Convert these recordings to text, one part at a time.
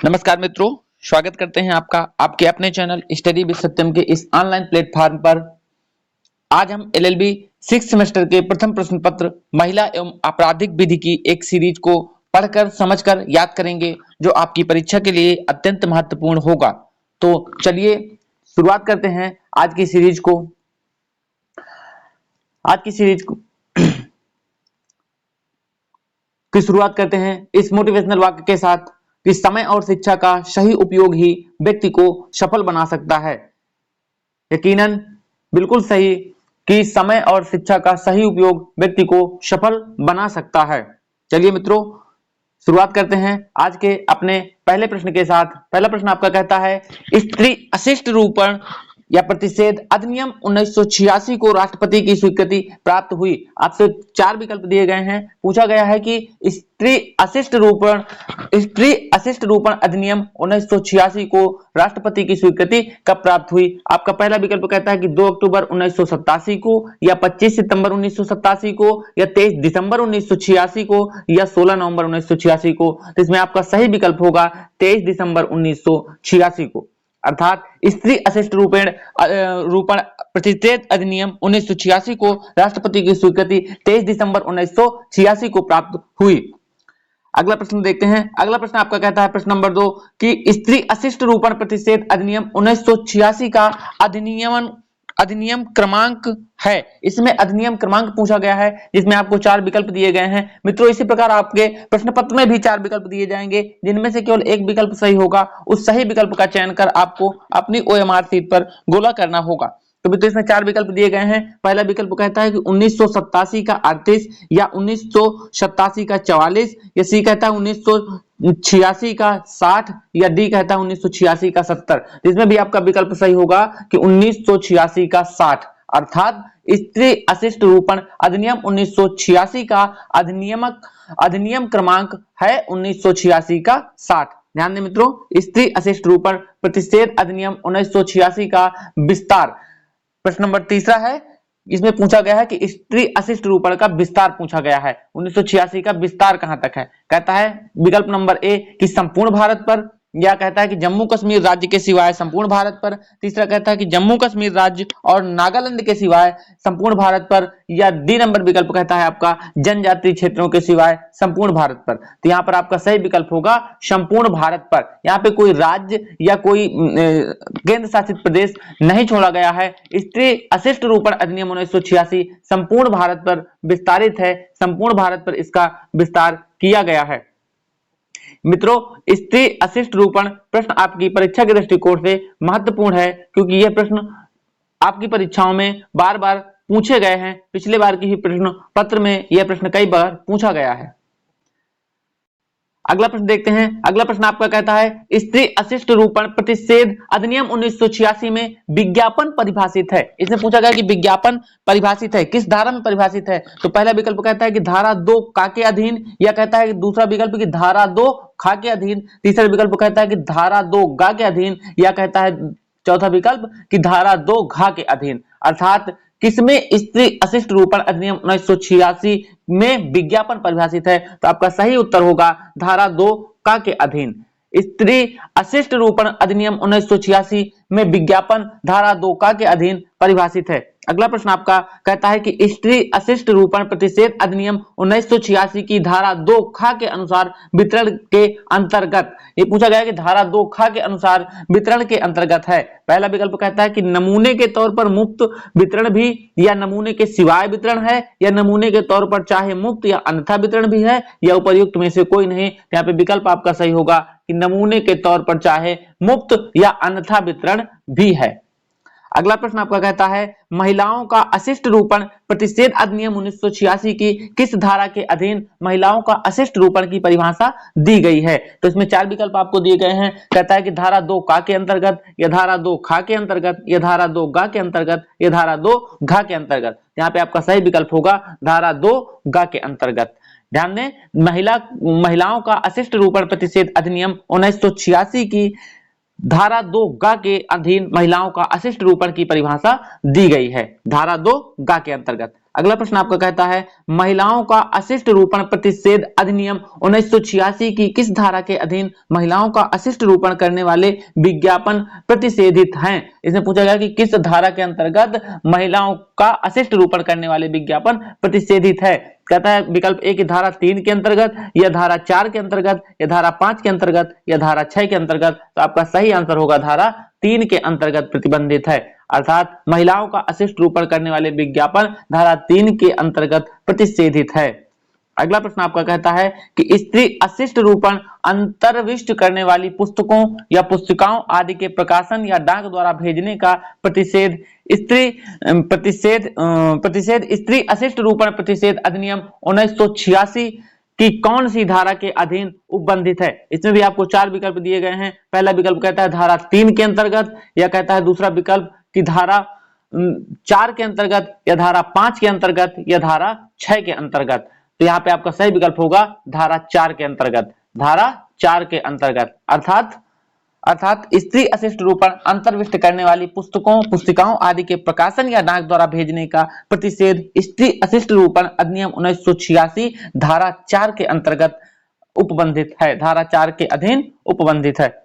नमस्कार मित्रों, स्वागत करते हैं आपका आपके अपने चैनल स्टडी विद सत्यम के इस ऑनलाइन प्लेटफॉर्म पर। आज हम एलएलबी 6 सेमेस्टर के प्रथम प्रश्न पत्र महिला एवं आपराधिक विधि की एक सीरीज को पढ़कर समझकर याद करेंगे, जो आपकी परीक्षा के लिए अत्यंत महत्वपूर्ण होगा। तो चलिए शुरुआत करते हैं आज की सीरीज को। की शुरुआत करते हैं इस मोटिवेशनल वाक्य के साथ कि समय और शिक्षा का सही उपयोग ही व्यक्ति को सफल बना सकता है। यकीनन बिल्कुल सही कि समय और शिक्षा का सही उपयोग व्यक्ति को सफल बना सकता है। चलिए मित्रों शुरुआत करते हैं आज के अपने पहले प्रश्न के साथ। पहला प्रश्न आपका कहता है, स्त्री अशिष्ट रूपण या प्रतिषेध अधिनियम 1986 को राष्ट्रपति की स्वीकृति प्राप्त हुई। आपसे 4 विकल्प दिए गए हैं। पूछा गया है कि स्त्री अशिष्ट रूपण अधिनियम 1986 को राष्ट्रपति की स्वीकृति कब प्राप्त हुई। आपका पहला विकल्प कहता है कि 2 अक्टूबर 1987 को, या 25 सितंबर 1987 को, या 23 दिसंबर 1986 को, या 16 नवंबर 1986 को। तो इसमें आपका सही विकल्प होगा 23 दिसंबर 1986 को। अर्थात स्त्री अशिष्ट रूपण प्रतिषेध अधिनियम 1986 को राष्ट्रपति की स्वीकृति 23 दिसंबर 1986 को प्राप्त हुई। अगला प्रश्न देखते हैं। अगला प्रश्न आपका कहता है, प्रश्न नंबर 2 कि स्त्री अशिष्ट रूपण प्रतिषेध अधिनियम 1986 का अधिनियम क्रमांक है। इसमें अधिनियम क्रमांक पूछा गया है, जिसमें आपको 4 विकल्प दिए गए हैं। मित्रों इसी प्रकार आपके प्रश्न पत्र में भी 4 विकल्प दिए जाएंगे, जिनमें से केवल एक विकल्प सही होगा। उस सही विकल्प का चयन कर आपको अपनी ओएमआर शीट पर गोला करना होगा। तो मित्रों इसमें 4 विकल्प दिए गए हैं। पहला विकल्प कहता है कि 1987 का 38, या 1987 का 44, या सी कहता है 1986 का 60, या डी कहता है 1986 का 70। इसमें भी आपका विकल्प सही होगा कि 1986 का 60। अर्थात स्त्री अशिष्ट रूपण अधिनियम 1986 का अधिनियम क्रमांक है 1986 का 60। ध्यान दें मित्रों, स्त्री अशिष्ट रूपण प्रतिषेध अधिनियम 1986 का विस्तार। प्रश्न नंबर 3 है, इसमें पूछा गया है कि स्त्री अशिष्ट रूपण का विस्तार पूछा गया है। 1986 का विस्तार कहां तक है। कहता है विकल्प नंबर ए कि संपूर्ण भारत पर, या कहता है कि जम्मू कश्मीर राज्य के सिवाय संपूर्ण भारत पर। तीसरा कहता है कि जम्मू कश्मीर राज्य और नागालैंड के सिवाय संपूर्ण भारत पर, या डी नंबर विकल्प कहता है आपका जनजातीय क्षेत्रों के सिवाय संपूर्ण भारत पर। तो यहाँ पर आपका सही विकल्प होगा संपूर्ण भारत पर। यहाँ पे कोई राज्य या कोई केंद्र शासित प्रदेश नहीं छोड़ा गया है। स्त्री अशिष्ट रूपण अधिनियम 1986 संपूर्ण भारत पर विस्तारित है। संपूर्ण भारत पर इसका विस्तार किया गया है। मित्रों स्त्री अशिष्ट रूपण प्रश्न आपकी परीक्षा के दृष्टिकोण से महत्वपूर्ण है, क्योंकि यह प्रश्न आपकी परीक्षाओं में बार बार पूछे गए हैं। पिछले बार की ही प्रश्न पत्र में यह प्रश्न कई बार पूछा गया है। अगला प्रश्न देखते हैं। अगला प्रश्न आपका कहता है, स्त्री अशिष्ट रूपण प्रतिषेध अधिनियम 1986 में विज्ञापन परिभाषित है। इसमें पूछा गया कि विज्ञापन परिभाषित है, किस धारा में परिभाषित है। तो पहला विकल्प कहता है कि धारा 2 का के अधीन, या कहता है कि दूसरा विकल्प की धारा 2 खा के अधीन, तीसरा विकल्प कहता है कि धारा 2 गा के अधीन, या कहता है चौथा विकल्प कि धारा 2 घा के अधीन। अर्थात किसमें स्त्री अशिष्ट रूपण अधिनियम 1986 में विज्ञापन परिभाषित है। तो आपका सही उत्तर होगा धारा 2 का के अधीन। स्त्री अशिष्ट रूपण अधिनियम 1986 में विज्ञापन धारा 2 का के अधीन परिभाषित है। अगला प्रश्न आपका कहता है कि स्त्री अशिष्ट रूपण प्रतिषेध अधिनियम 1986 की धारा 2 खा के अनुसार वितरण के अंतर्गत, ये पूछा गया कि धारा 2 खा के अनुसार वितरण के अंतर्गत है। पहला विकल्प कहता है कि नमूने के तौर पर मुफ्त वितरण भी, या नमूने के सिवाय वितरण है, या नमूने के तौर पर चाहे मुफ्त या अन्यथा वितरण भी है, या उपर्युक्त में से कोई नहीं। यहाँ पे विकल्प आपका सही होगा कि नमूने के तौर पर चाहे मुफ्त या अन्यथा वितरण भी है। अगला प्रश्न आपका कहता है, महिलाओं का अशिष्ट रूपण प्रतिषेध अधिनियम 1986 की किस धारा के अधीन महिलाओं का अशिष्ट रूपण की परिभाषा दी गई है। तो इसमें 4 विकल्प आपको दिए गए हैं। कहता है कि धारा 2 का के अंतर्गत, या धारा 2 खा के अंतर्गत, या धारा 2 गा के अंतर्गत, या धारा 2 घा के अंतर्गत। यहाँ पे आपका सही विकल्प होगा धारा 2 गा के अंतर्गत। ध्यान दें, महिलाओं का अशिष्ट रूपण प्रतिषेध अधिनियम 1986 की धारा 2 गा के अधीन महिलाओं का अशिष्ट रूपण की परिभाषा दी गई है। धारा 2 गा के अंतर्गत। अगला प्रश्न आपका कहता है महिलाओं का अशिष्ट रूपण प्रतिषेध अधिनियम 1986 की किस धारा के अधीन महिलाओं का अशिष्ट रूपण करने वाले विज्ञापन प्रतिषेधित हैं। इसमें पूछा गया कि किस धारा के अंतर्गत महिलाओं का अशिष्ट रूपण करने वाले विज्ञापन प्रतिषेधित है। कहता है विकल्प ए की धारा 3 के अंतर्गत, या धारा 4 के अंतर्गत, या धारा 5 के अंतर्गत, या धारा 6 के अंतर्गत। तो आपका सही आंसर होगा धारा 3 के अंतर्गत प्रतिबंधित है, अर्थात महिलाओं का अशिष्ट रूपण करने वाले विज्ञापन धारा 3 के अंतर्गत प्रतिषेधित है। अगला प्रश्न आपका कहता है कि स्त्री अशिष्ट रूपण अंतर्विष्ट करने वाली पुस्तकों या पुस्तिकाओं आदि के प्रकाशन या डाक द्वारा भेजने का प्रतिषेध स्त्री अशिष्ट रूपण प्रतिषेध अधिनियम 1986 की कौन सी धारा के अधीन उपबंधित है। इसमें भी आपको 4 विकल्प दिए गए हैं। पहला विकल्प कहता है धारा 3 के अंतर्गत, या कहता है दूसरा विकल्प की धारा 4 के अंतर्गत, या धारा 5 के अंतर्गत, या धारा 6 के अंतर्गत। तो यहाँ पे आपका सही विकल्प होगा धारा 4 के अंतर्गत, धारा 4 के अंतर्गत। अर्थात स्त्री अशिष्ट रूपण अंतर्विष्ट करने वाली पुस्तकों पुस्तिकाओं आदि के प्रकाशन या डाक द्वारा भेजने का प्रतिषेध स्त्री अशिष्ट रूपण अधिनियम 1986 धारा 4 के अंतर्गत उपबंधित है, धारा 4 के अधीन उपबंधित है।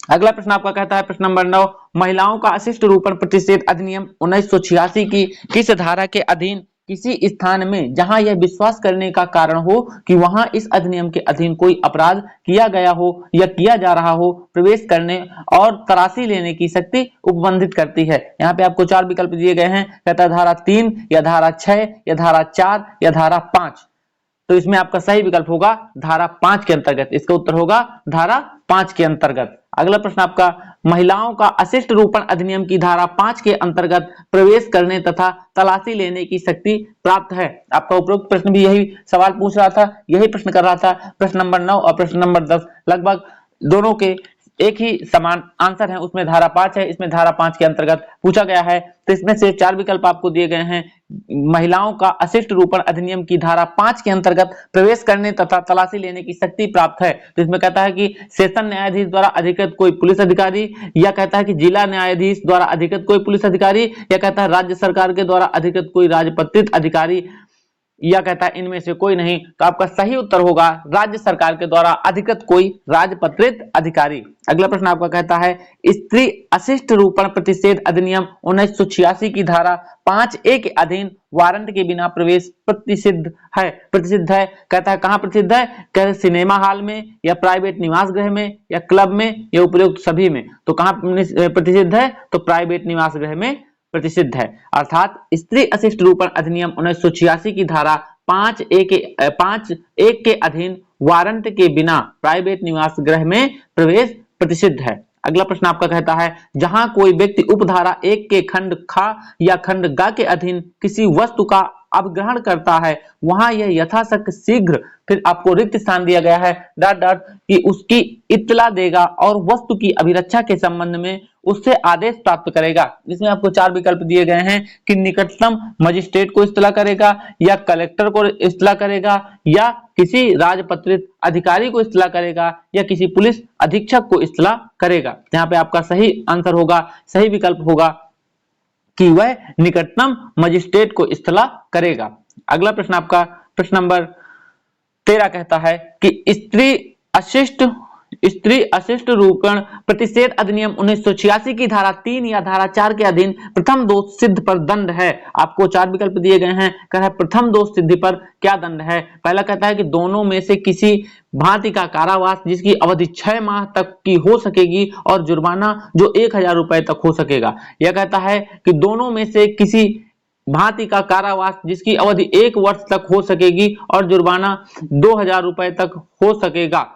अगला प्रश्न आपका कहता है प्रश्न नंबर 9, महिलाओं का अशिष्ट रूपण प्रतिषेध अधिनियम 1986 की किस धारा के अधीन किसी स्थान में जहां यह विश्वास करने का कारण हो कि वहां इस अधिनियम के अधीन कोई अपराध किया गया हो या किया जा रहा हो प्रवेश करने और तलाशी लेने की शक्ति उपबंधित करती है। यहाँ पे आपको 4 विकल्प दिए गए हैं, कहता है धारा 3, या धारा 6, या धारा 4, या धारा 5। तो इसमें आपका सही विकल्प होगा धारा 5 के अंतर्गत, इसका उत्तर होगा धारा 5 के अंतर्गत। अगला प्रश्न आपका महिलाओं का अशिष्ट रूपण अधिनियम की धारा 5 के अंतर्गत प्रवेश करने तथा तलाशी लेने की शक्ति प्राप्त है। आपका उपरोक्त प्रश्न भी यही सवाल पूछ रहा था, यही प्रश्न कर रहा था। प्रश्न नंबर 9 और प्रश्न नंबर 10 लगभग दोनों के एक ही समान आंसर है, उसमें धारा 5 है, इसमें धारा 5 के अंतर्गत पूछा गया है। तो इसमें से 4 विकल्प आपको दिए गए हैं। महिलाओं का अशिष्ट रूपण अधिनियम की धारा 5 के अंतर्गत प्रवेश करने तथा तलाशी लेने की शक्ति प्राप्त है। तो इसमें कहता है कि सेशन न्यायाधीश द्वारा अधिकृत कोई पुलिस अधिकारी, या कहता है कि जिला न्यायाधीश द्वारा अधिकृत कोई पुलिस अधिकारी, या कहता है राज्य सरकार के द्वारा अधिकृत कोई राजपत्रित अधिकारी, या कहता है इनमें से कोई नहीं। तो आपका सही उत्तर होगा राज्य सरकार के द्वारा अधिकृत कोई राजपत्रित अधिकारी। अगला प्रश्न आपका कहता है स्त्री अशिष्ट रूपण प्रतिषेध अधिनियम 1986 की धारा 5A के अधीन वारंट के बिना प्रवेश प्रतिषिद्ध है। कहता है कहां प्रसिद्ध है, कहते हैं सिनेमा हॉल में, या प्राइवेट निवास गृह में, या क्लब में, या उपरोक्त सभी में। तो कहां प्रतिषिद्ध है, तो प्राइवेट निवास गृह में प्रतिषिद्ध है। अर्थात स्त्री अशिष्ट रूपण अधिनियम 1986 की धारा 5A के अधीन वारंट के बिना प्राइवेट निवास गृह में प्रवेश प्रतिषिद्ध है। अगला प्रश्न आपका कहता है जहां कोई व्यक्ति उपधारा 1 के खंड ख या खंड ग के अधीन किसी वस्तु का अपग्रहण करता है वहां यह यथाशक्य शीघ्र, फिर आपको रिक्त स्थान दिया गया है कि उसकी इत्तला देगा और वस्तु की अभिरक्षा के संबंध में उससे आदेश प्राप्त करेगा। इसमें आपको 4 विकल्प दिए गए हैं कि निकटतम मजिस्ट्रेट को इत्तला करेगा, या कलेक्टर को इत्तला करेगा, या किसी राजपत्रित अधिकारी को इत्तला करेगा, या किसी पुलिस अधीक्षक को इत्तला करेगा। यहाँ पे आपका सही आंसर होगा, सही विकल्प होगा कि वह निकटतम मजिस्ट्रेट को इत्तला करेगा। अगला प्रश्न आपका प्रश्न नंबर 13 कहता है कि स्त्री अशिष्ट रूपण प्रतिषेध अधिनियम 1986 की धारा 3 या धारा 4 के अधीन प्रथम दोष सिद्ध पर दंड है। आपको 4 विकल्प दिए गए हैं, कहता है प्रथम दोष सिद्धि पर क्या दंड है। पहला कहता है कि दोनों में से किसी भांति का कारावास जिसकी अवधि 6 माह तक की हो सकेगी और जुर्माना जो 1000 रुपए तक हो सकेगा। यह कहता है कि दोनों में से किसी भांति का कारावास जिसकी अवधि 1 वर्ष तक हो सकेगी और जुर्माना 2000 रुपए तक हो सकेगा।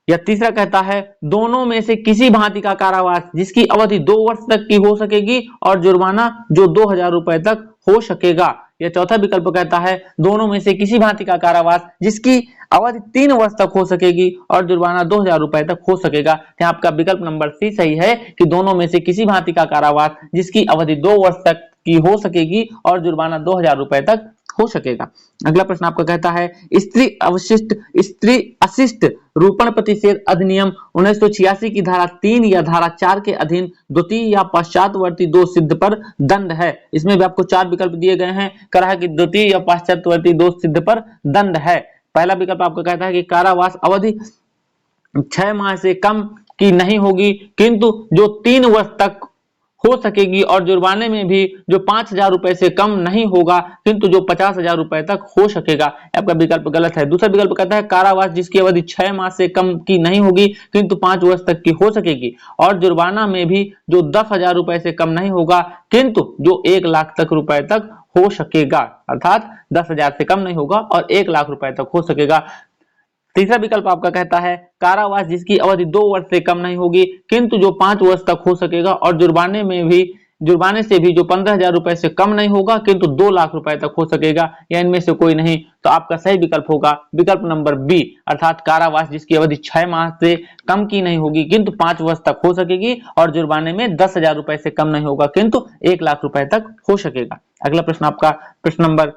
या तीसरा कहता है दोनों में से किसी भांति का कारावास जिसकी अवधि 2 वर्ष तक की हो सकेगी और जुर्माना जो 2000 रुपए तक हो सकेगा। या चौथा विकल्प कहता है दोनों में से किसी भांति का कारावास जिसकी अवधि 3 वर्ष तक हो सकेगी और जुर्माना 2000 रुपए तक हो सकेगा। यहाँ आपका विकल्प नंबर सी सही है कि दोनों में से किसी भांति का कारावास जिसकी अवधि 2 वर्ष तक की हो सकेगी और जुर्माना 2000 रुपए तक हो सकेगा। अगला प्रश्न आपका कहता है स्त्री अशिष्ट रूपण प्रतिषेध अधिनियम 1986 की धारा 3 या धारा 4 के अधीन द्वितीय या पश्चातवर्ती दोष सिद्ध पर दंड है। इसमें भी आपको 4 विकल्प दिए गए हैं। कह रहा है कि द्वितीय या पश्चातवर्ती दोष सिद्ध पर दंड है। पहला विकल्प आपका कहता है कि कारावास अवधि 6 माह से कम की नहीं होगी, किंतु जो 3 वर्ष तक हो सकेगी, और जुर्माने में भी जो 5,000 रुपए से कम नहीं होगा, किंतु जो 50,000 रुपए तक हो सकेगा। आपका विकल्प गलत है। दूसरा विकल्प कहता है कारावास जिसकी अवधि 6 माह से कम की नहीं होगी, किंतु 5 वर्ष तक की हो सकेगी, और जुर्माना में भी जो 10,000 रुपए से कम नहीं होगा, किंतु जो 1 लाख तक रुपए तक हो सकेगा। अर्थात 10,000 से कम नहीं होगा और 1 लाख रुपए तक हो सकेगा। तीसरा विकल्प आपका कहता है कारावास जिसकी अवधि 2 वर्ष से कम नहीं होगी, किंतु जो 5 वर्ष तक हो सकेगा, और जुर्माने से भी जो 15,000 रुपए से कम नहीं होगा, किंतु 2 लाख रुपए तक हो सकेगा, या इनमें से कोई नहीं। तो आपका सही विकल्प होगा विकल्प नंबर बी, अर्थात कारावास जिसकी अवधि 6 माह से कम की नहीं होगी, किंतु 5 वर्ष तक हो सकेगी, और जुर्माने में 10,000 रुपए से कम नहीं होगा, किंतु 1 लाख रुपए तक हो सकेगा। अगला प्रश्न आपका प्रश्न नंबर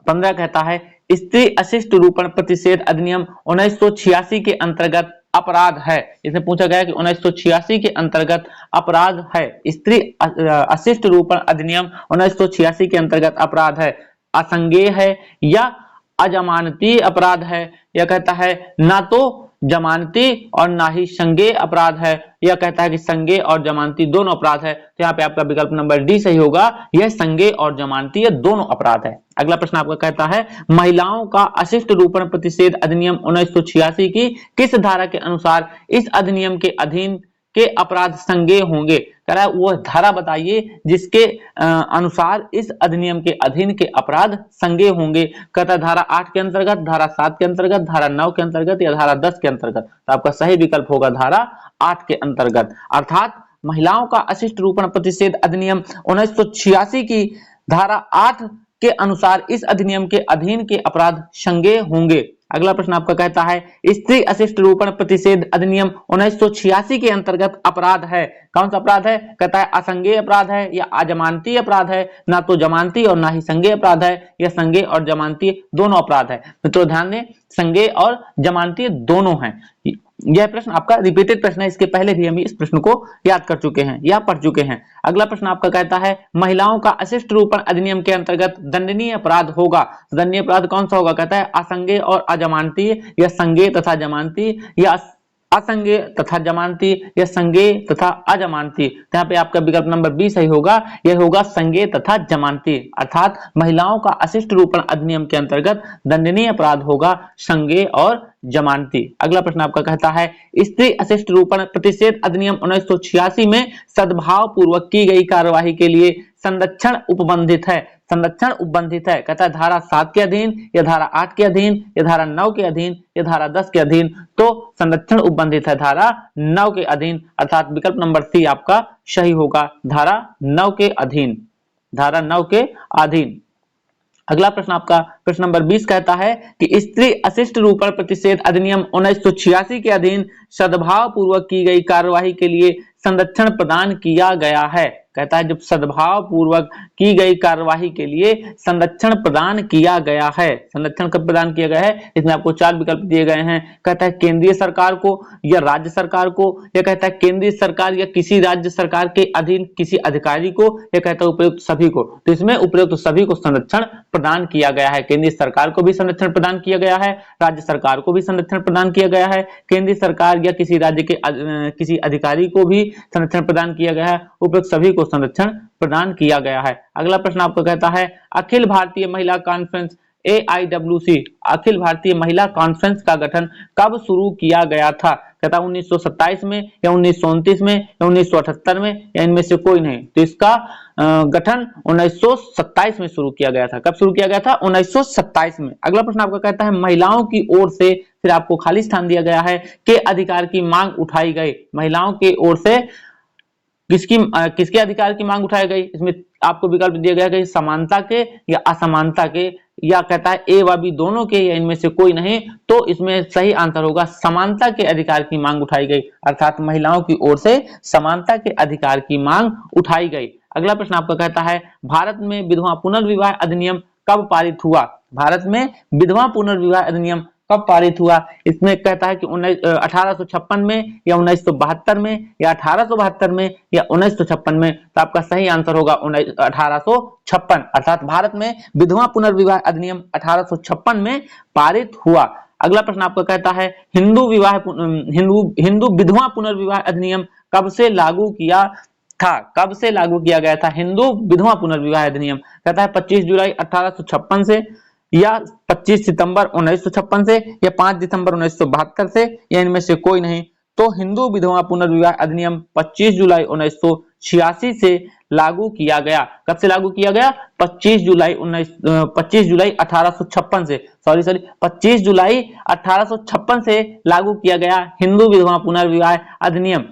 15 कहता है स्त्री अशिष्ट रूपण प्रतिषेध अधिनियम 1986 के अंतर्गत अपराध है। इसमें पूछा गया कि 1986 के अंतर्गत अपराध है। स्त्री अशिष्ट रूपण अधिनियम 1986 के अंतर्गत अपराध है, असंज्ञेय है या अजमानती अपराध है। यह कहता है ना तो जमानती और ना ही संज्ञेय अपराध है। यह कहता है कि संज्ञेय और जमानती दोनों अपराध है। तो यहाँ पे आपका विकल्प नंबर डी सही होगा, यह संज्ञेय और जमानती ये दोनों अपराध है। अगला प्रश्न आपका कहता है महिलाओं का अशिष्ट रूपण प्रतिषेध अधिनियम 1986 की किस धारा के अनुसार इस अधिनियम के अधीन के अपराध संज्ञेय होंगे। कह रहा है वह धारा बताइए जिसके अनुसार इस अधिनियम के अधीन के अपराध संज्ञेय होंगे। कहता है धारा 8 के अंतर्गत, धारा 7 के अंतर्गत, धारा 9 के अंतर्गत या धारा 10 के अंतर्गत। तो आपका सही विकल्प होगा धारा 8 के अंतर्गत। अर्थात महिलाओं का अशिष्ट रूपण प्रतिषेध अधिनियम 1986 की धारा 8 के अनुसार इस अधिनियम के अधीन के अपराध संज्ञेय होंगे। अगला प्रश्न आपका कहता है स्त्री अशिष्ट रूपण प्रतिषेध अधिनियम 1986 के अंतर्गत अपराध है। कौन सा अपराध है? कहता है असंज्ञेय अपराध है या अजमानती अपराध है। ना तो जमानती और ना ही संज्ञेय अपराध है, या संज्ञेय और जमानती दोनों अपराध है। मित्रों ध्यान दें, संज्ञेय और जमानती दोनों हैं। यह प्रश्न आपका रिपीटेड प्रश्न है, इसके पहले भी हम इस प्रश्न को याद कर चुके हैं या पढ़ चुके हैं। अगला प्रश्न आपका कहता है महिलाओं का अशिष्ट रूपण अधिनियम के अंतर्गत दंडनीय अपराध होगा। दंडनीय अपराध कौन सा होगा? कहता है असंज्ञेय और अजमानती या संज्ञेय तथा जमानती, या असंज्ञेय तथा जमानती या संज्ञेय तथा अजमानती। यहाँ पे आपका विकल्प नंबर बी सही होगा, यह होगा संज्ञेय तथा जमानती। अर्थात महिलाओं का अशिष्ट रूपण अधिनियम के अंतर्गत दंडनीय अपराध होगा संज्ञेय और जमानती। अगला प्रश्न आपका कहता है स्त्री अशिष्ट रूपण प्रतिषेध अधिनियम 1986 में सद्भाव पूर्वक की गई कार्यवाही के लिए संरक्षण उपबंधित है। संरक्षण उपबंधित है कहता है धारा 7 के अधीन या धारा 8 के अधीन या धारा 9 के अधीन या धारा 10 के अधीन। तो संरक्षण उपबंधित है धारा 9 के अधीन। अर्थात विकल्प नंबर सी आपका सही होगा, धारा 9 के अधीन, धारा 9 के अधीन। अगला प्रश्न आपका प्रश्न नंबर 20 कहता है कि स्त्री अशिष्ट रूपण प्रतिषेध अधिनियम 1986 के अधीन सद्भाव पूर्वक की गई कार्यवाही के लिए संरक्षण प्रदान किया गया है। कहता है जब सद्भाव पूर्वक की गई कार्यवाही के लिए संरक्षण प्रदान किया गया है। संरक्षण कब प्रदान किया गया है? इसमें आपको 4 विकल्प दिए गए हैं। कहता है केंद्रीय सरकार को या राज्य सरकार को, या कहता है केंद्रीय सरकार या किसी राज्य सरकार के अधीन किसी अधिकारी को, या कहता है उपयुक्त सभी को। तो इसमें उपयुक्त सभी को संरक्षण प्रदान किया गया है। केंद्रीय सरकार को भी संरक्षण प्रदान किया गया है, राज्य सरकार को भी संरक्षण प्रदान किया गया है, केंद्रीय सरकार या किसी राज्य के किसी अधिकारी को भी संरक्षण प्रदान किया गया है, उपयुक्त सभी को संरक्षण प्रदान किया गया है। अगला प्रश्न आपको कहता है अखिल भारतीय महिला कॉन्फ्रेंस AIWC, अखिल भारतीय महिला कॉन्फ्रेंस का गठन कब शुरू किया गया था? कहता 1927 में या 1929 में या 1978 में या इनमें से कोई नहीं। तो इसका गठन 1927 में शुरू किया गया था। कब शुरू किया गया था? 1927 में। अगला प्रश्न आपका कहता है महिलाओं की ओर से, फिर आपको खाली स्थान दिया गया है, के अधिकार की मांग उठाई गई। महिलाओं की ओर से किसके अधिकार की मांग उठाई गई? इसमें आपको विकल्प दिया गया है समानता के या असमानता के, या कहता है ए व बी दोनों के, या इनमें से कोई नहीं। तो इसमें सही आंसर होगा समानता के अधिकार की मांग उठाई गई। अर्थात महिलाओं की ओर से समानता के अधिकार की मांग उठाई गई। अगला प्रश्न आपका कहता है भारत में विधवा पुनर्विवाह अधिनियम कब पारित हुआ? भारत में विधवा पुनर्विवाह अधिनियम कब पारित हुआ? इसमें कहता है कि 1856 में या 1972 में या 1872 में या 1956 में। तो आपका सही आंसर होगा 1856, अर्थात भारत में विधवा पुनर्विवाह अधिनियम 1856 में पारित हुआ। अगला प्रश्न आपका कहता है हिंदू विधवा पुनर्विवाह अधिनियम कब से लागू किया था? कब से लागू किया गया था हिंदू विधवा पुनर्विवाह अधिनियम? कहता है 25 जुलाई 1856 से या 25 सितंबर 1956 से या 5 दिसंबर 1972 से या इनमें से कोई नहीं। तो हिंदू विधवा पुनर्विवाह अधिनियम 25 जुलाई 1986 से लागू किया गया। कब से लागू किया गया? 25 जुलाई 1856 से 25 जुलाई 1856 से लागू किया गया हिंदू विधवा पुनर्विवाह अधिनियम।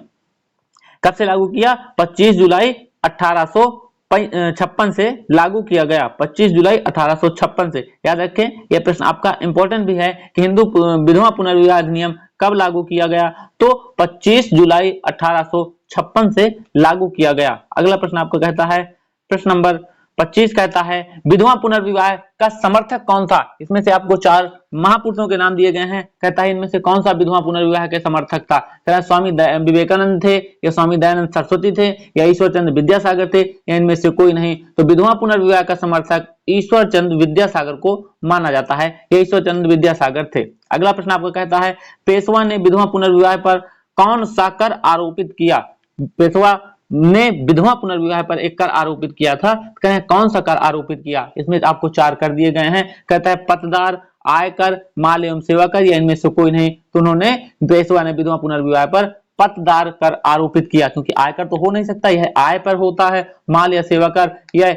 कब से लागू किया? 25 जुलाई 1856 से लागू किया गया, 25 जुलाई 1856 से। याद रखें, यह प्रश्न आपका इंपॉर्टेंट भी है कि हिंदू विधवा पुनर्विवाह अधिनियम कब लागू किया गया? तो 25 जुलाई 1856 से लागू किया गया। अगला प्रश्न आपको कहता है, प्रश्न नंबर 25 कहता है विधवा पुनर्विवाह का समर्थक कौन था? इसमें से आपको 4 महापुरुषों के नाम दिए गए हैं। कहता है इनमें से कौन सा विधवा पुनर्विवाह के समर्थक था? कहता है स्वामी विवेकानंद थे या स्वामी दयानंद सरस्वती थे या ईश्वरचंद्र विद्यासागर थे या इनमें से कोई नहीं। तो विधवा पुनर्विवाह का समर्थक ईश्वरचंद्र विद्यासागर को माना जाता है, ये ईश्वरचंद्र विद्यासागर थे। अगला प्रश्न आपको कहता है पेशवा ने विधवा पुनर्विवाह पर कौन सा कर आरोपित किया? पेशवा ने विधवा पुनर्विवाह पर एक कर आरोपित किया था, कहें कौन सा कर आरोपित किया? इसमें आपको 4 कर दिए गए हैं। कहता है पतदार, आयकर, माल एवं सेवा कर या इनमें से कोई नहीं। तो उन्होंने पेशवा ने विधवा पुनर्विवाह पर पतदार कर आरोपित किया, क्योंकि आयकर तो हो नहीं सकता, यह आय पर होता है। माल या सेवा कर यह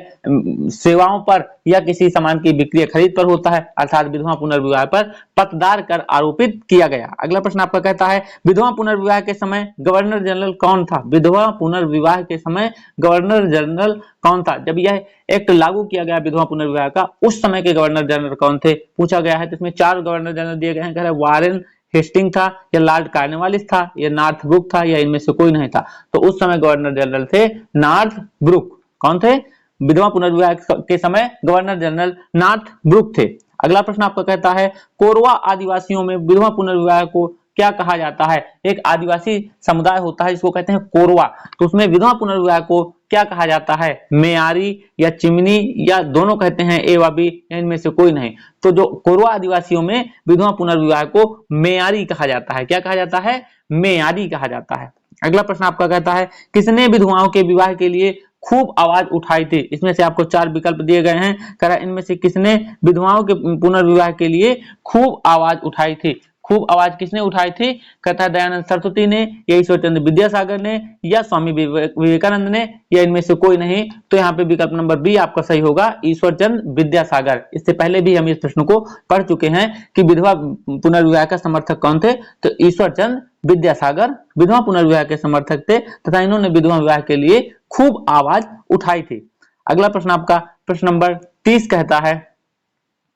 सेवाओं पर या किसी सामान की बिक्री खरीद पर होता है, अर्थात विधवा पुनर्विवाह पर पतदार कर आरोपित किया गया। अगला प्रश्न आपका कहता है विधवा पुनर्विवाह के समय गवर्नर जनरल कौन था? विधवा पुनर्विवाह के समय गवर्नर जनरल कौन था? जब यह एक्ट लागू किया गया विधवा पुनर्विवाह का, उस समय के गवर्नर जनरल कौन थे? पूछा गया है। तो इसमें 4 गवर्नर जनरल दिए गए हैं। कह रहे वारेन हेस्टिंग था या लॉर्ड कार्नवालिस था या नॉर्थ ब्रुक था या इनमें से कोई नहीं था। तो उस समय गवर्नर जनरल थे नॉर्थ ब्रुक। कौन थे? विधवा पुनर्विवाह के समय गवर्नर जनरल नॉर्थ ब्रुक थे। अगला प्रश्न आपका कहता है कोरवा आदिवासियों में विधवा पुनर्विवाह को क्या कहा जाता है? एक आदिवासी समुदाय होता है जिसको कहते हैं कोरवा, तो उसमें विधवा पुनर्विवाह को क्या कहा जाता है? मेयारी या चिमनी या दोनों कहते हैं, ए व बी या इनमें से कोई नहीं। तो जो कोरवा आदिवासियों में विधवा पुनर्विवाह को मेयारी कहा जाता है। क्या कहा जाता है? मेयारी कहा जाता है। अगला प्रश्न आपका कहता है किसने विधवाओं के विवाह के लिए खूब आवाज उठाई थी? इसमें से आपको 4 विकल्प दिए गए हैं। कह रहा है इनमें से किसने विधवाओं के पुनर्विवाह के लिए खूब आवाज उठाई थी? खूब आवाज किसने उठाई थी? कहता है दयानंद सरस्वती ने या ईश्वरचंद्र विद्यासागर ने या स्वामी विवेकानंद ने या इनमें से कोई नहीं। तो यहाँ पे विकल्प नंबर बी आपका सही होगा, ईश्वरचंद्र विद्यासागर। इससे पहले भी हम इस प्रश्न को पढ़ चुके हैं कि विधवा पुनर्विवाह का समर्थक कौन थे? तो ईश्वरचंद्र विद्यासागर विधवा पुनर्विवाह के समर्थक थे तथा इन्होंने विधवा विवाह के लिए खूब आवाज उठाई थी। अगला प्रश्न आपका प्रश्न नंबर 30 कहता है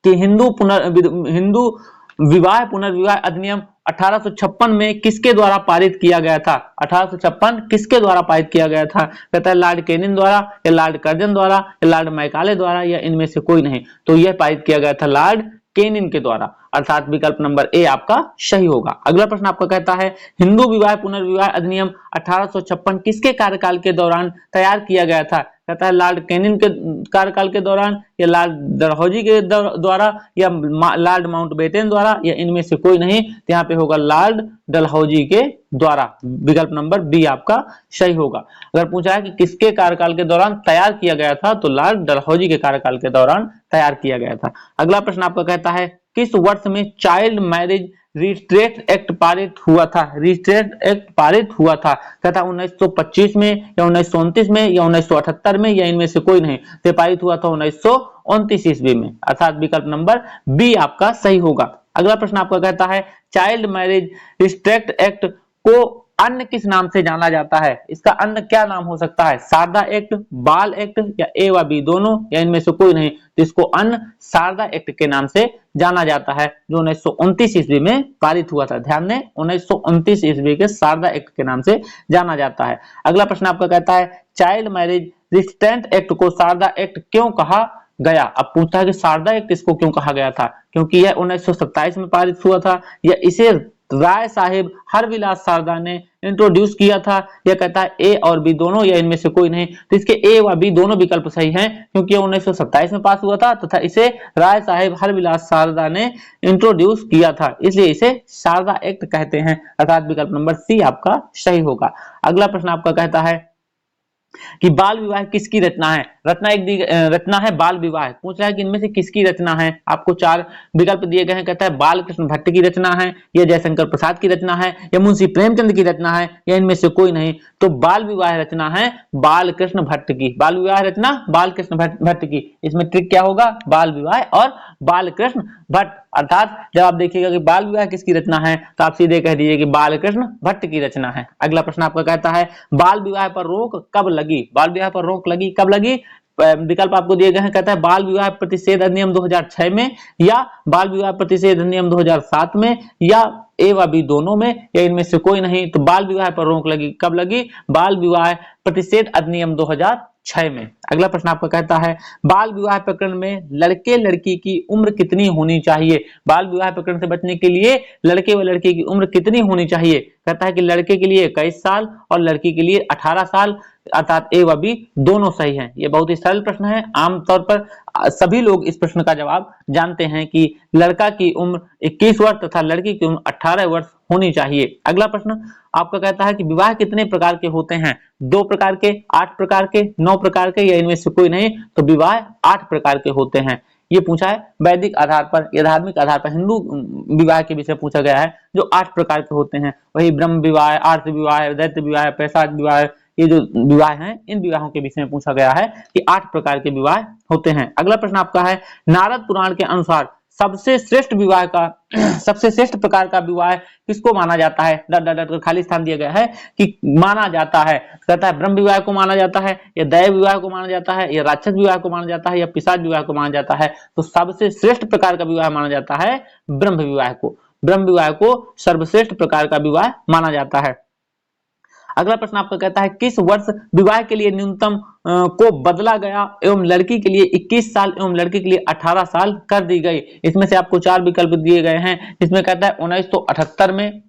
कि हिंदू विवाह पुनर्विवाह अधिनियम 1856 में किसके द्वारा पारित किया गया था? 1856 किसके द्वारा पारित किया गया था? कहता है लॉर्ड केनिन द्वारा या लॉर्ड कर्जन द्वारा या लॉर्ड मैकाले द्वारा या इनमें से कोई नहीं। तो यह पारित किया गया था लॉर्ड केनिन के द्वारा, अर्थात विकल्प नंबर ए आपका सही होगा। अगला प्रश्न आपका कहता है हिंदू विवाह पुनर्विवाह अधिनियम 1856 किसके कार्यकाल के दौरान तैयार किया गया था? कहता है लॉर्ड केनिन के कार्यकाल के दौरान या लॉर्ड डलहौजी के द्वारा या लॉर्ड माउंटबेटन द्वारा या इनमें से कोई नहीं। तो यहाँ पे होगा लॉर्ड डलहौजी के द्वारा, विकल्प नंबर बी आपका सही होगा। अगर पूछा है कि किसके कार्यकाल के दौरान तैयार किया गया था, तो लॉर्ड डलहौजी के कार्यकाल के दौरान तैयार किया गया था। अगला प्रश्न आपका कहता है किस वर्ष में चाइल्ड मैरिज रिस्ट्रेट एक्ट पारित हुआ था? रिस्ट्रेट एक्ट पारित हुआ था, कहता 1925 में या 1929 में या 1978 में या इनमें से कोई नहीं। तो पारित हुआ था 1929 ईस्वी में, अर्थात विकल्प नंबर बी आपका सही होगा। अगला प्रश्न आपका कहता है चाइल्ड मैरिज रिस्ट्रेट एक्ट को अन्य किस नाम से जाना जाता है? इसका अन्य क्या नाम हो सकता है? शारदा एक्ट, बाल एक्ट या ए व बी दोनों या इनमें से कोई नहीं। तो इसको अन्य शारदा एक्ट के नाम से जाना जाता है, जो 1929 ईस्वी में पारित हुआ था। ध्यान दें, 1929 ईस्वी के शारदा एक्ट के नाम से जाना जाता है। अगला प्रश्न आपका कहता है चाइल्ड मैरिज रिस्ट्रेंट एक्ट को शारदा एक्ट क्यों कहा गया। अब पूछता है कि शारदा एक्ट इसको क्यों कहा गया था, क्योंकि यह 1927 में पारित हुआ था, या इसे राय साहेब हरविलास शारदा ने इंट्रोड्यूस किया था। यह कहता है ए और बी दोनों या इनमें से कोई नहीं। तो इसके ए व बी दोनों विकल्प सही हैं, क्योंकि यह 1927 में पास हुआ था तथा इसे राय साहेब हरविलास शारदा ने इंट्रोड्यूस किया था, इसलिए इसे शारदा एक्ट कहते हैं, अर्थात विकल्प नंबर सी आपका सही होगा। अगला प्रश्न आपका कहता है कि बाल विवाह किसकी रचना है। रचना है बाल विवाह। पूछ रहा है कि इनमें से किसकी रचना है। आपको चार विकल्प दिए गए हैं। कहता है बाल कृष्ण भट्ट की रचना है, या जयशंकर प्रसाद की रचना है, या मुंशी प्रेमचंद की रचना है, या इनमें से कोई नहीं। तो बाल विवाह रचना है बाल कृष्ण भट्ट की। बाल विवाह रचना बाल कृष्ण भट्ट की। इसमें ट्रिक क्या होगा, बाल विवाह और बाल कृष्ण भट्ट। अर्थात जब आप देखिएगा कि बाल विवाह किसकी रचना है तो आप सीधे कह दीजिए कि बाल कृष्ण भट्ट की रचना है। अगला प्रश्न आपका कहता है बाल विवाह पर रोक कब लगी। बाल विवाह पर रोक लगी कब लगी। विकल्प आपको दिए गए हैं। कहता है बाल विवाह प्रतिषेध अधिनियम 2006 में, या बाल विवाह प्रतिषेध अधिनियम 2007 में, या ए व बी दोनों में, या इनमें से कोई नहीं। तो बाल विवाह पर रोक लगी कब लगी, बाल विवाह प्रतिषेध अधिनियम 2006 में। अगला प्रश्न आपका कहता है बाल विवाह प्रकरण में लड़के लड़की की उम्र कितनी होनी चाहिए। बाल विवाह प्रकरण से बचने के लिए लड़के व लड़की की उम्र कितनी होनी चाहिए। कहता है कि लड़के के लिए 21 साल और लड़की के लिए 18 साल, अर्थात ए व बी दोनों सही हैं। ये बहुत ही सरल प्रश्न है। आमतौर पर सभी लोग इस प्रश्न का जवाब जानते हैं कि लड़का की उम्र 21 वर्ष तथा लड़की की उम्र 18 वर्ष होनी चाहिए। अगला प्रश्न आपका कहता है कि विवाह कितने प्रकार के होते हैं। 2 प्रकार के, 8 प्रकार के, 9 प्रकार के, या इनमें से कोई नहीं। तो विवाह 8 प्रकार के होते हैं। ये पूछा है वैदिक आधार पर या धार्मिक आधार पर, हिंदू विवाह के विषय पूछा गया है, जो 8 प्रकार के होते हैं। वही ब्रह्म विवाह, आर्ष विवाह, दैत्य विवाह, पैशाच विवाह, ये जो विवाह हैं इन विवाहों के विषय में पूछा गया है कि 8 प्रकार के विवाह होते हैं। अगला प्रश्न आपका है नारद पुराण के अनुसार सबसे श्रेष्ठ विवाह का सबसे श्रेष्ठ प्रकार का विवाह किसको माना जाता है। डट कर खाली स्थान दिया गया है कि माना जाता है। कहता है ब्रह्म विवाह को माना जाता है, या दैव विवाह को माना जाता है, या राक्षस विवाह को माना जाता है, या पिशाच विवाह को माना जाता है। तो सबसे श्रेष्ठ प्रकार का विवाह माना जाता है ब्रह्म विवाह को। ब्रह्म विवाह को सर्वश्रेष्ठ प्रकार का विवाह माना जाता है। अगला प्रश्न आपका कहता है किस वर्ष विवाह के लिए न्यूनतम को बदला गया एवं लड़की के लिए 21 साल एवं लड़के के लिए 18 साल कर दी गई। इसमें से आपको 4 विकल्प दिए गए हैं। इसमें कहता है 1978 में,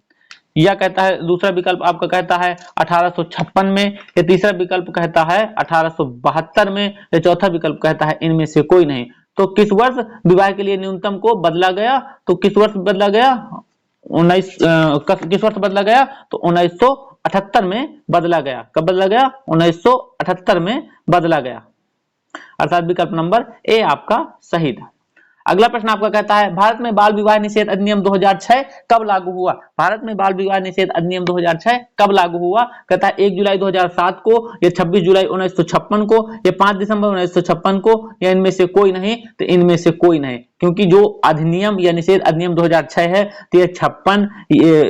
या कहता है दूसरा विकल्प आपका कहता है 1856 में, या तीसरा विकल्प कहता है 1872 में, या चौथा विकल्प कहता है इनमें से कोई नहीं। तो किस वर्ष विवाह के लिए न्यूनतम को बदला गया, तो किस वर्ष बदला गया, किस वर्ष बदला गया, तो 1978 में बदला गया। कब बदला गया, 1978 में बदला गया, अर्थात विकल्प नंबर ए आपका सही था। अगला प्रश्न आपका कहता है भारत में बाल विवाह निषेध अधिनियम 2006 कब लागू हुआ। भारत में बाल विवाह निषेध अधिनियम 2006 कब लागू हुआ। कहता है 1 जुलाई 2007 को, या 26 जुलाई 1956 को, या 5 दिसंबर 1956 को, या इनमें से कोई नहीं। तो इनमें से कोई नहीं, क्योंकि जो अधिनियम या निषेध अधिनियम 2006 है तो ये 56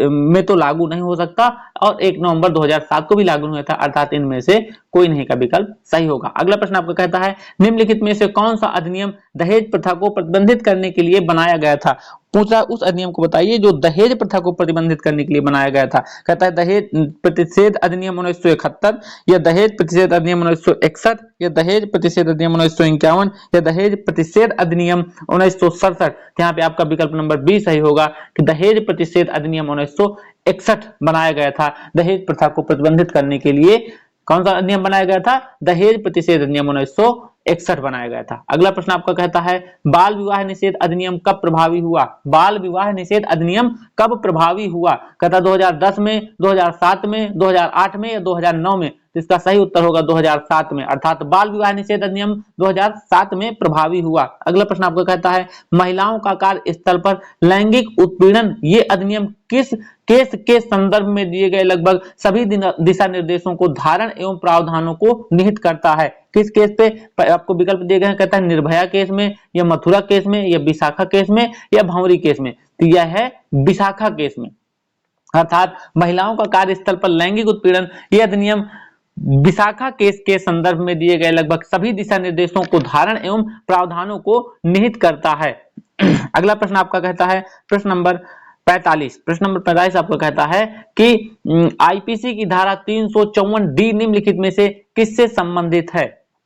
में तो लागू नहीं हो सकता, और 1 नवंबर 2007 को भी लागू हुआ था, अर्थात इनमें से कोई नहीं का विकल्प सही होगा। अगला प्रश्न आपका कहता है निम्नलिखित में से कौन सा अधिनियम दहेज प्रथा को प्रतिबंधित करने के लिए बनाया गया था। पूछा उस अधिनियम को बताइए जो दहेज प्रथा को प्रतिबंधित करने के लिए बनाया गया था। कहता है दहेज प्रतिषेध अधिनियम 1971, या दहेज प्रतिषेध अधिनियम 1961, या दहेज प्रतिषेध अधिनियम 1951, या दहेज प्रतिषेध अधिनियम 1967। यहाँ पे आपका विकल्प नंबर बी सही होगा कि दहेज प्रतिषेध अधिनियम 1961 बनाया गया था। दहेज प्रथा को प्रतिबंधित करने के लिए कौन सा अधिनियम बनाया गया था, दहेज प्रतिषेध अधिनियम 1961 बनाया गया था। अगला प्रश्न आपका कहता है बाल विवाह निषेध अधिनियम कब प्रभावी हुआ। बाल विवाह निषेध अधिनियम कब प्रभावी हुआ। कहता 2010 में, 2007 में, 2008 में, या 2009 में। तो इसका सही उत्तर होगा 2007 में, अर्थात बाल विवाह निषेध अधिनियम 2007 में प्रभावी हुआ। अगला प्रश्न आपका कहता है महिलाओं का कार्यस्थल पर लैंगिक उत्पीड़न ये अधिनियम किस केस के संदर्भ में दिए गए लगभग सभी दिशा निर्देशों को धारण एवं प्रावधानों को निहित करता है। किस केस पे आपको विकल्प दिए गए हैं। कहता है निर्भया केस में, या मथुरा केस में, या विशाखा केस में, या भंवरी केस में। तो यह है विशाखा केस में, अर्थात महिलाओं का कार्यस्थल पर लैंगिक उत्पीड़न यह अधिनियम विशाखा केस के संदर्भ में दिए गए लगभग सभी दिशा निर्देशों को धारण एवं प्रावधानों को निहित करता है। अगला प्रश्न आपका कहता है प्रश्न नंबर 45 आपको कहता है कि आईपीसी की धारा 354 डी निम्नलिखित में से किससे संबंधित है।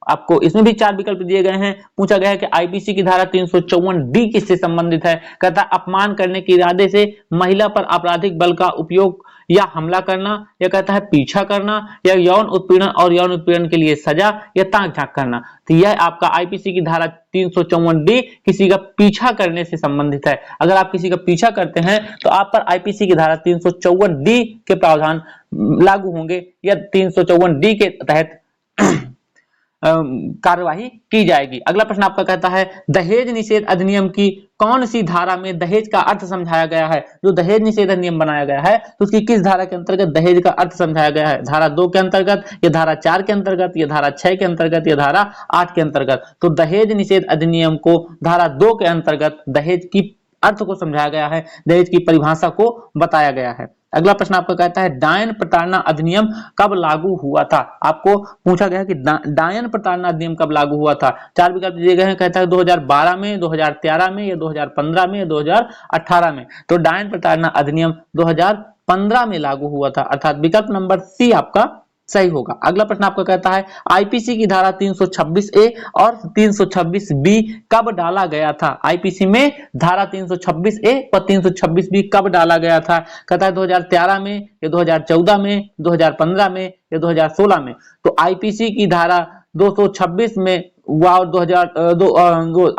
आपको इसमें भी 4 विकल्प दिए गए हैं। पूछा गया है कि आईपीसी की धारा 354D किससे संबंधित है? कहता है अपमान करने के इरादे से महिला पर आपराधिक बल का उपयोग या हमला करना, या कहता है पीछा करना, या यौन उत्पीड़न और यौन उत्पीड़न के लिए सजा, या ताक झांक करना। तो यह आपका आईपीसी की धारा 354D किसी का पीछा करने से संबंधित है। अगर आप किसी का पीछा करते हैं तो आप पर आईपीसी की धारा 354D के प्रावधान लागू होंगे या 354D के तहत कार्यवाही की जाएगी। अगला प्रश्न आपका कहता है दहेज निषेध अधिनियम की कौन सी धारा में दहेज का अर्थ समझाया गया है? जो दहेज निषेध अधिनियम बनाया गया है तो उसकी किस धारा के अंतर्गत दहेज का अर्थ समझाया गया है? धारा 2 के अंतर्गत, या धारा 4 के अंतर्गत, या धारा 6 के अंतर्गत, या धारा 8 के अंतर्गत? तो दहेज निषेध अधिनियम को धारा 2 के अंतर्गत दहेज की अर्थ को समझाया गया है, दहेज की परिभाषा को बताया गया है। अगला प्रश्न आपका कहता है डायन प्रताड़ना अधिनियम कब लागू हुआ था? आपको पूछा गया है कि डायन प्रताड़ना अधिनियम कब लागू हुआ था। 4 विकल्प दिए गए हैं। कहता है 2012 में, 2013 में, या 2015 में, या 2018 में। तो डायन प्रताड़ना अधिनियम 2015 में लागू हुआ था, अर्थात विकल्प नंबर सी आपका सही होगा। अगला प्रश्न आपका कहता है आईपीसी की धारा 326A और 326B कब डाला गया था? आईपीसी में धारा 326A और 326B कब डाला गया था? कहता है 2013 में, या 2014 में, 2015 में, या 2016 में। तो आईपीसी की धारा 226 में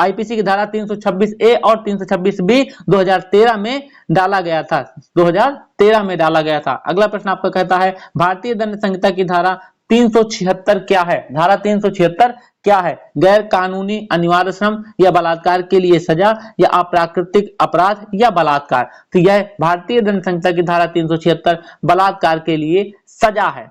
आईपीसी की धारा 326A और 326B 2013 में डाला गया था, 2013 में डाला गया था। अगला प्रश्न आपका कहता है भारतीय दंड संहिता की धारा 376 क्या है? धारा 376 क्या है? गैर कानूनी अनिवार्य श्रम, या बलात्कार के लिए सजा, या अप्राकृतिक अपराध, या बलात्कार। तो यह भारतीय दंड संहिता की धारा 376 बलात्कार के लिए सजा है।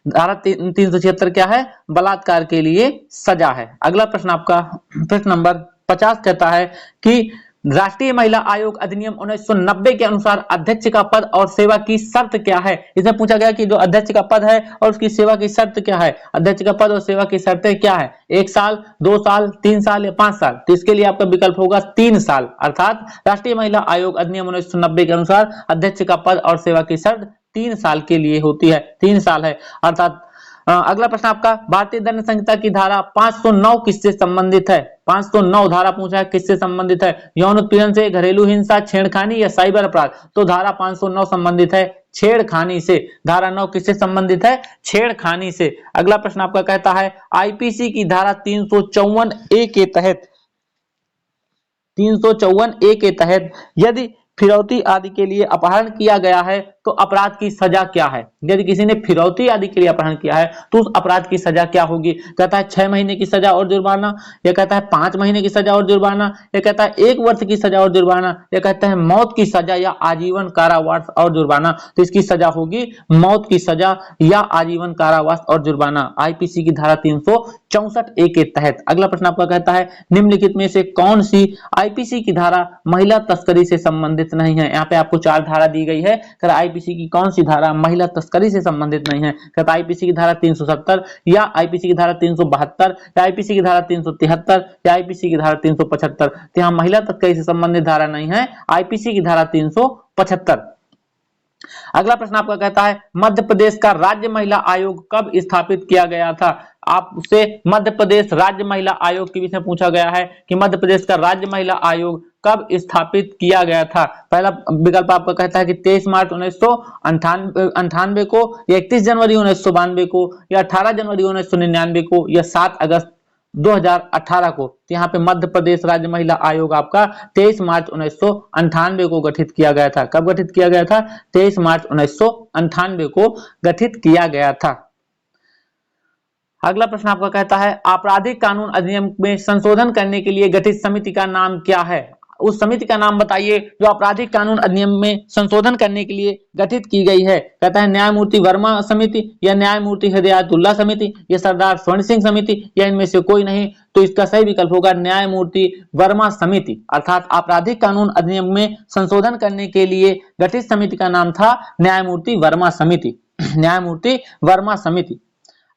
धारा 376 क्या है? बलात्कार के लिए सजा है। अगला प्रश्न आपका प्रश्न नंबर 50 कहता है कि राष्ट्रीय महिला आयोग अधिनियम 1990 के अनुसार अध्यक्ष का पद और सेवा की शर्त क्या है? इसमें पूछा गया कि जो अध्यक्ष का पद है और उसकी सेवा की शर्त क्या है। अध्यक्ष का पद और सेवा की शर्तें क्या है? 1 साल, 2 साल, 3 साल, या 5 साल? तो इसके लिए आपका विकल्प होगा 3 साल, अर्थात राष्ट्रीय महिला आयोग अधिनियम 1990 के अनुसार अध्यक्ष का पद और सेवा की शर्त 3 साल के लिए होती है, 3 साल है अर्थात। अगला प्रश्न आपका भारतीय दंड संहिता की धारा 509 किससे संबंधित है? 509 धारा पूछा है किससे संबंधित है? यौन उत्पीड़न से, घरेलू हिंसा, छेड़खानी, या साइबर अपराध? तो धारा 509 संबंधित है छेड़खानी से। धारा 9 किससे संबंधित है? छेड़खानी से। अगला प्रश्न आपका कहता है आईपीसी की धारा 354A के तहत 354A के तहत यदि फिरौती आदि के लिए अपहरण किया गया है तो अपराध की सजा क्या है? यदि किसी ने फिरौती आदि के लिए अपहरण किया है तो उस अपराध की सजा क्या होगी? कहता है 6 महीने की सजा और जुर्माना, या कहता है 5 महीने की सजा और जुर्माना, या कहता है 1 वर्ष की सजा और जुर्माना, या कहता है मौत की सजा या आजीवन कारावास और जुर्माना। तो इसकी सजा होगी मौत की सजा या आजीवन कारावास और जुर्माना, आईपीसी की धारा 364A के तहत। अगला प्रश्न आपका कहता है निम्नलिखित में से कौन सी आईपीसी की धारा महिला तस्करी से संबंधित नहीं है? यहाँ पे आपको 4 धारा दी गई है। आईपीसी की कौन सी धारा महिला तस्करी से संबंधित नहीं है? कहता आईपीसी की धारा 370, या आईपीसी की धारा 372, या आईपीसी की धारा 373, या आईपीसी की धारा 375। तो यहाँ महिला तस्करी से संबंधित धारा नहीं है, आईपीसी की धारा 375। अगला प्रश्न आपका कहता है मध्य प्रदेश का राज्य महिला आयोग कब स्थापित किया गया था? आपसे मध्य प्रदेश राज्य महिला आयोग के विषय में पूछा गया है कि मध्य प्रदेश का राज्य महिला आयोग कब स्थापित किया गया था। पहला विकल्प आपका कहता है कि 23 मार्च 1998 को, या 31 जनवरी 1992 को, या 18 जनवरी 1999 को, या 7 अगस्त 2018 को। तो यहाँ पे मध्य प्रदेश राज्य महिला आयोग आपका 23 मार्च 1998 को गठित किया गया था। कब गठित किया गया था? 23 मार्च 1998 को गठित किया गया था। अगला प्रश्न आपका कहता है आपराधिक कानून अधिनियम में संशोधन करने के लिए गठित समिति का नाम क्या है? उस समिति का नाम बताइए जो आपराधिक कानून अधिनियम में संशोधन करने के लिए गठित की गई है। कहता है न्यायमूर्ति वर्मा समिति, या न्यायमूर्ति हिदायतुल्लाह समिति, या सरदार स्वर्ण सिंह समिति, या इनमें से कोई नहीं। तो इसका सही विकल्प होगा न्यायमूर्ति वर्मा समिति, अर्थात आपराधिक कानून अधिनियम में संशोधन करने के लिए गठित समिति का नाम था न्यायमूर्ति वर्मा समिति, न्यायमूर्ति वर्मा समिति।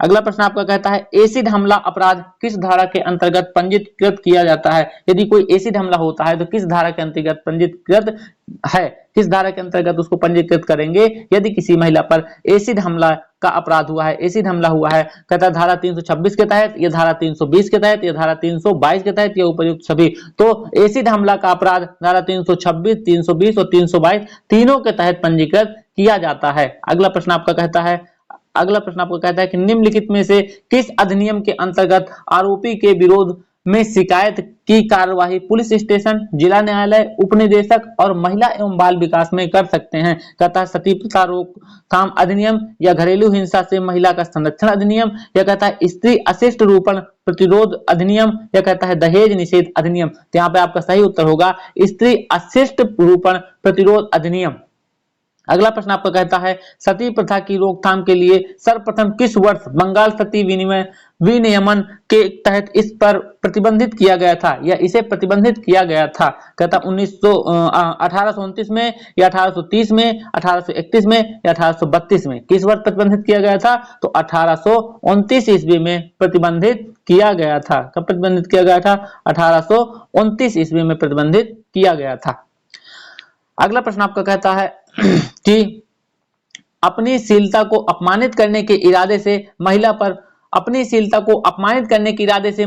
अगला प्रश्न आपका कहता है एसिड हमला अपराध किस धारा के अंतर्गत पंजीकृत किया जाता है। यदि कोई एसिड हमला होता है तो किस धारा के अंतर्गत पंजीकृत है, किस धारा के अंतर्गत उसको पंजीकृत करेंगे। यदि किसी महिला पर एसिड हमला का अपराध हुआ है, एसिड हमला हुआ है, कहता है धारा 326 के तहत, या धारा 320 के तहत, या धारा 322 के तहत, या उपयुक्त सभी। तो एसिड हमला का अपराध धारा 326, 320 और 322 तीनों के तहत पंजीकृत किया जाता है। अगला प्रश्न आपका कहता है, अगला प्रश्न आपको कहता है कि निम्नलिखित में से किस अधिनियम के अंतर्गत आरोपी के विरोध में शिकायत की कार्यवाही पुलिस स्टेशन, जिला न्यायालय, उपनिदेशक और महिला एवं बाल विकास में कर सकते हैं। कहता है सती प्रथा रोकथाम अधिनियम, या घरेलू हिंसा से महिला का संरक्षण अधिनियम, या कहता है स्त्री अशिष्ट रूपण प्रतिरोध अधिनियम, या कहता है दहेज निषेध अधिनियम। तो यहाँ पे आपका सही उत्तर होगा स्त्री अशिष्ट रूपण प्रतिरोध अधिनियम। अगला प्रश्न आपका कहता है सती प्रथा की रोकथाम के लिए सर्वप्रथम किस वर्ष बंगाल सती विनियमन के तहत इस पर प्रतिबंधित किया गया था, या इसे प्रतिबंधित किया गया था। कहता 1829 में, या 1830 में, 1831 में, या 1832 में। किस वर्ष प्रतिबंधित किया गया था, तो 1829 ईस्वी में प्रतिबंधित किया गया था। कब प्रतिबंधित किया गया था, 1829 ईस्वी में प्रतिबंधित किया गया था। अगला प्रश्न आपका कहता है कि अपनी शीलता को अपमानित करने के इरादे से महिला पर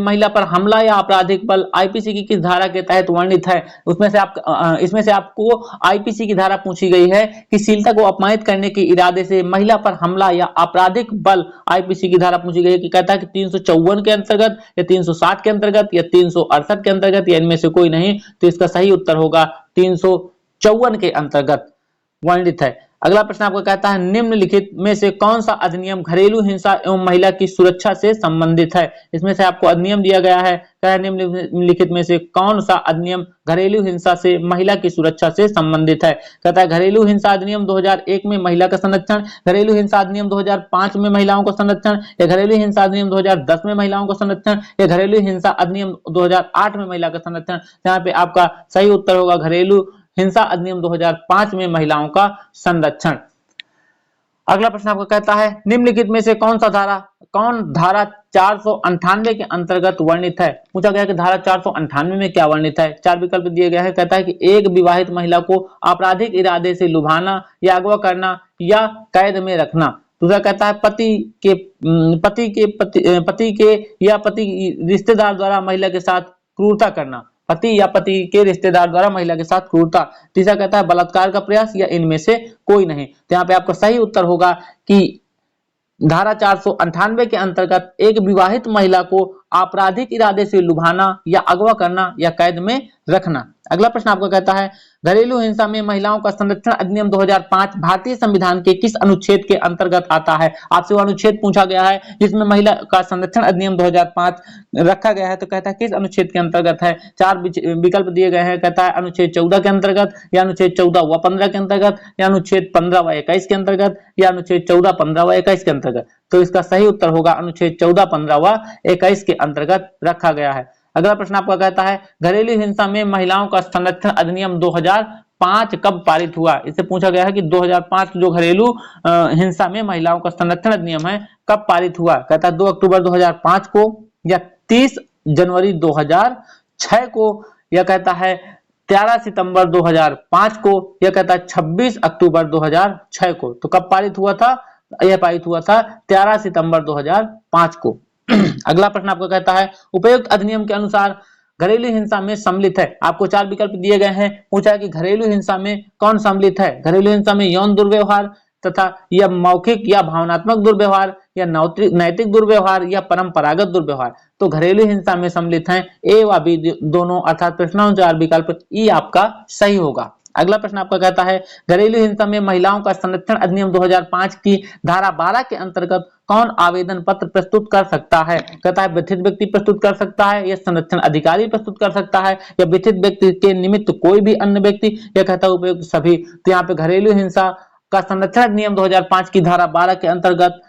महिला पर हमला या आपराधिक बल आईपीसी की किस धारा के तहत वर्णित है। इसमें से आपको आईपीसी की धारा पूछी गई है कि शीलता को अपमानित करने के इरादे से महिला पर हमला या आपराधिक बल आईपीसी की धारा पूछी गई है कि कहता है कि 354 के अंतर्गत, या 360 के अंतर्गत, या 368 के अंतर्गत, या इनमें से कोई नहीं। तो इसका सही उत्तर होगा 354 के अंतर्गत वर्णित है। अगला प्रश्न आपको कहता है निम्नलिखित में से कौन सा अधिनियम घरेलू हिंसा एवं महिला की सुरक्षा से संबंधित है। इसमें से आपको अधिनियम दिया गया है, कह निम्नलिखित में से कौन सा अधिनियम घरेलू हिंसा से महिला की सुरक्षा से संबंधित है। कहता है घरेलू हिंसा अधिनियम 2001 में महिला का संरक्षण, घरेलू हिंसा अधिनियम 2005 में महिलाओं को संरक्षण, या घरेलू हिंसा अधिनियम 2010 में महिलाओं को संरक्षण, या घरेलू हिंसा अधिनियम 2008 में महिला का संरक्षण। यहाँ पे आपका सही उत्तर होगा घरेलू हिंसा अधिनियम 2005 में महिलाओं का संरक्षण। अगला प्रश्न आपको कहता है निम्नलिखित में से कौन धारा 498 के अंतर्गत वर्णित है। पूछा गया कि धारा 498 में क्या वर्णित है। चार विकल्प दिए गए हैं। कहता है कि एक विवाहित महिला को आपराधिक इरादे से लुभाना या अगवा करना या कैद में रखना। दूसरा कहता है पति के या पति रिश्तेदार द्वारा महिला के साथ क्रूरता करना, पति या पति के रिश्तेदार द्वारा महिला के साथ क्रूरता। तीसरा कहता है बलात्कार का प्रयास, या इनमें से कोई नहीं। तो यहाँ पे आपका सही उत्तर होगा कि धारा 498 के अंतर्गत एक विवाहित महिला को आपराधिक इरादे से लुभाना या अगवा करना या कैद में रखना। अगला प्रश्न आपका कहता है घरेलू हिंसा में महिलाओं का संरक्षण अधिनियम 2005 भारतीय संविधान के किस अनुच्छेद के अंतर्गत आता है। आपसे वो अनुच्छेद पूछा गया है जिसमें महिला का संरक्षण अधिनियम 2005 रखा गया है, तो कहता है किस अनुच्छेद के अंतर्गत है। चार विकल्प दिए गए हैं। कहता है अनुच्छेद 14 के अंतर्गत, या अनुच्छेद 14 व 15 के अंतर्गत, या अनुच्छेद 15 व 21 के अंतर्गत, या अनुच्छेद 14, 15 व 21 के अंतर्गत। तो इसका सही उत्तर होगा अनुच्छेद 14, 15 व 21 के अंतर्गत रखा गया है। अगला प्रश्न आपका कहता है घरेलू हिंसा में महिलाओं का संरक्षण अधिनियम 2005 कब पारित हुआ। इससे पूछा गया है कि 2005 जो घरेलू हिंसा में महिलाओं का संरक्षण अधिनियम है कब पारित हुआ। कहता है 2 अक्टूबर 2005 को, या 30 जनवरी 2006 को, या कहता है 13 सितंबर 2005 को, या कहता है 26 अक्टूबर 2006 को। तो कब पारित हुआ था, यह पारित हुआ था 13 सितंबर 2005 को। अगला प्रश्न आपको कहता है उपयुक्त अधिनियम के अनुसार घरेलू हिंसा में सम्मिलित है। आपको चार विकल्प दिए गए हैं। पूछा है कि घरेलू हिंसा में कौन सम्मिलित है। घरेलू हिंसा में यौन दुर्व्यवहार तथा या मौखिक या भावनात्मक दुर्व्यवहार, या नैतिक दुर्व्यवहार, या परंपरागत दुर्व्यवहार। तो घरेलू हिंसा में सम्मिलित हैं ए व बी दोनों, अर्थात प्रश्नानुसार विकल्प ई आपका सही होगा। अगला प्रश्न आपका कहता है घरेलू हिंसा में महिलाओं का संरक्षण अधिनियम 2005 की धारा 12 के अंतर्गत कौन आवेदन पत्र प्रस्तुत कर सकता है। कहता है व्यथित व्यक्ति प्रस्तुत कर सकता है, या संरक्षण अधिकारी प्रस्तुत कर सकता है, या व्यथित व्यक्ति के निमित्त कोई भी अन्य व्यक्ति, या कहता है उपयुक्त सभी। तो यहाँ पे घरेलू हिंसा का संरक्षण अधिनियम 2005 की धारा 12 के अंतर्गत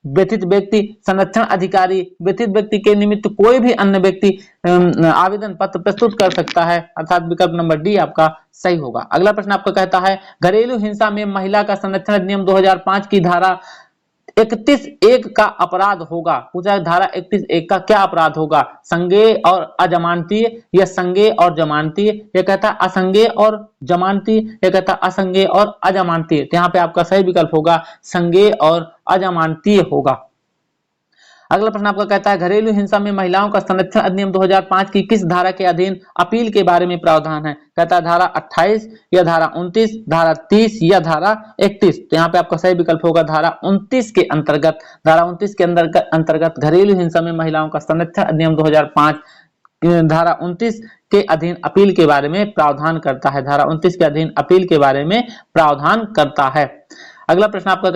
व्यथित व्यक्ति, संरक्षण अधिकारी, व्यथित व्यक्ति के निमित्त कोई भी अन्य व्यक्ति आवेदन पत्र प्रस्तुत कर सकता है, अर्थात विकल्प नंबर डी आपका सही होगा। अगला प्रश्न आपका कहता है घरेलू हिंसा में महिला का संरक्षण अधिनियम 2005 की धारा 31(1) का अपराध होगा। पूछा है धारा 31(1) का क्या अपराध होगा, संज्ञेय और अजमानतीय या संज्ञेय और जमानतीय, ये कहता है असंज्ञेय और जमानतीय, ये कहता है असंज्ञेय और अजमानतीय। तो यहाँ पे आपका सही विकल्प होगा संज्ञेय और अजमानतीय होगा। अगला प्रश्न आपका कहता है घरेलू हिंसा में महिलाओं का संरक्षण अधिनियम 2005 की किस धारा के अधीन अपील के बारे में प्रावधान है। कहता है धारा 28 या धारा 29, धारा 30 या धारा 31। तो यहाँ पे आपका सही विकल्प होगा धारा 29 के अंतर्गत। धारा 29 के अंतर्गत घरेलू हिंसा में महिलाओं का संरक्षण अधिनियम 2005 धारा 29 के अधीन अपील के बारे में प्रावधान करता है। धारा 29 के अधीन अपील के बारे में प्रावधान करता है। अगला प्रश्न आपका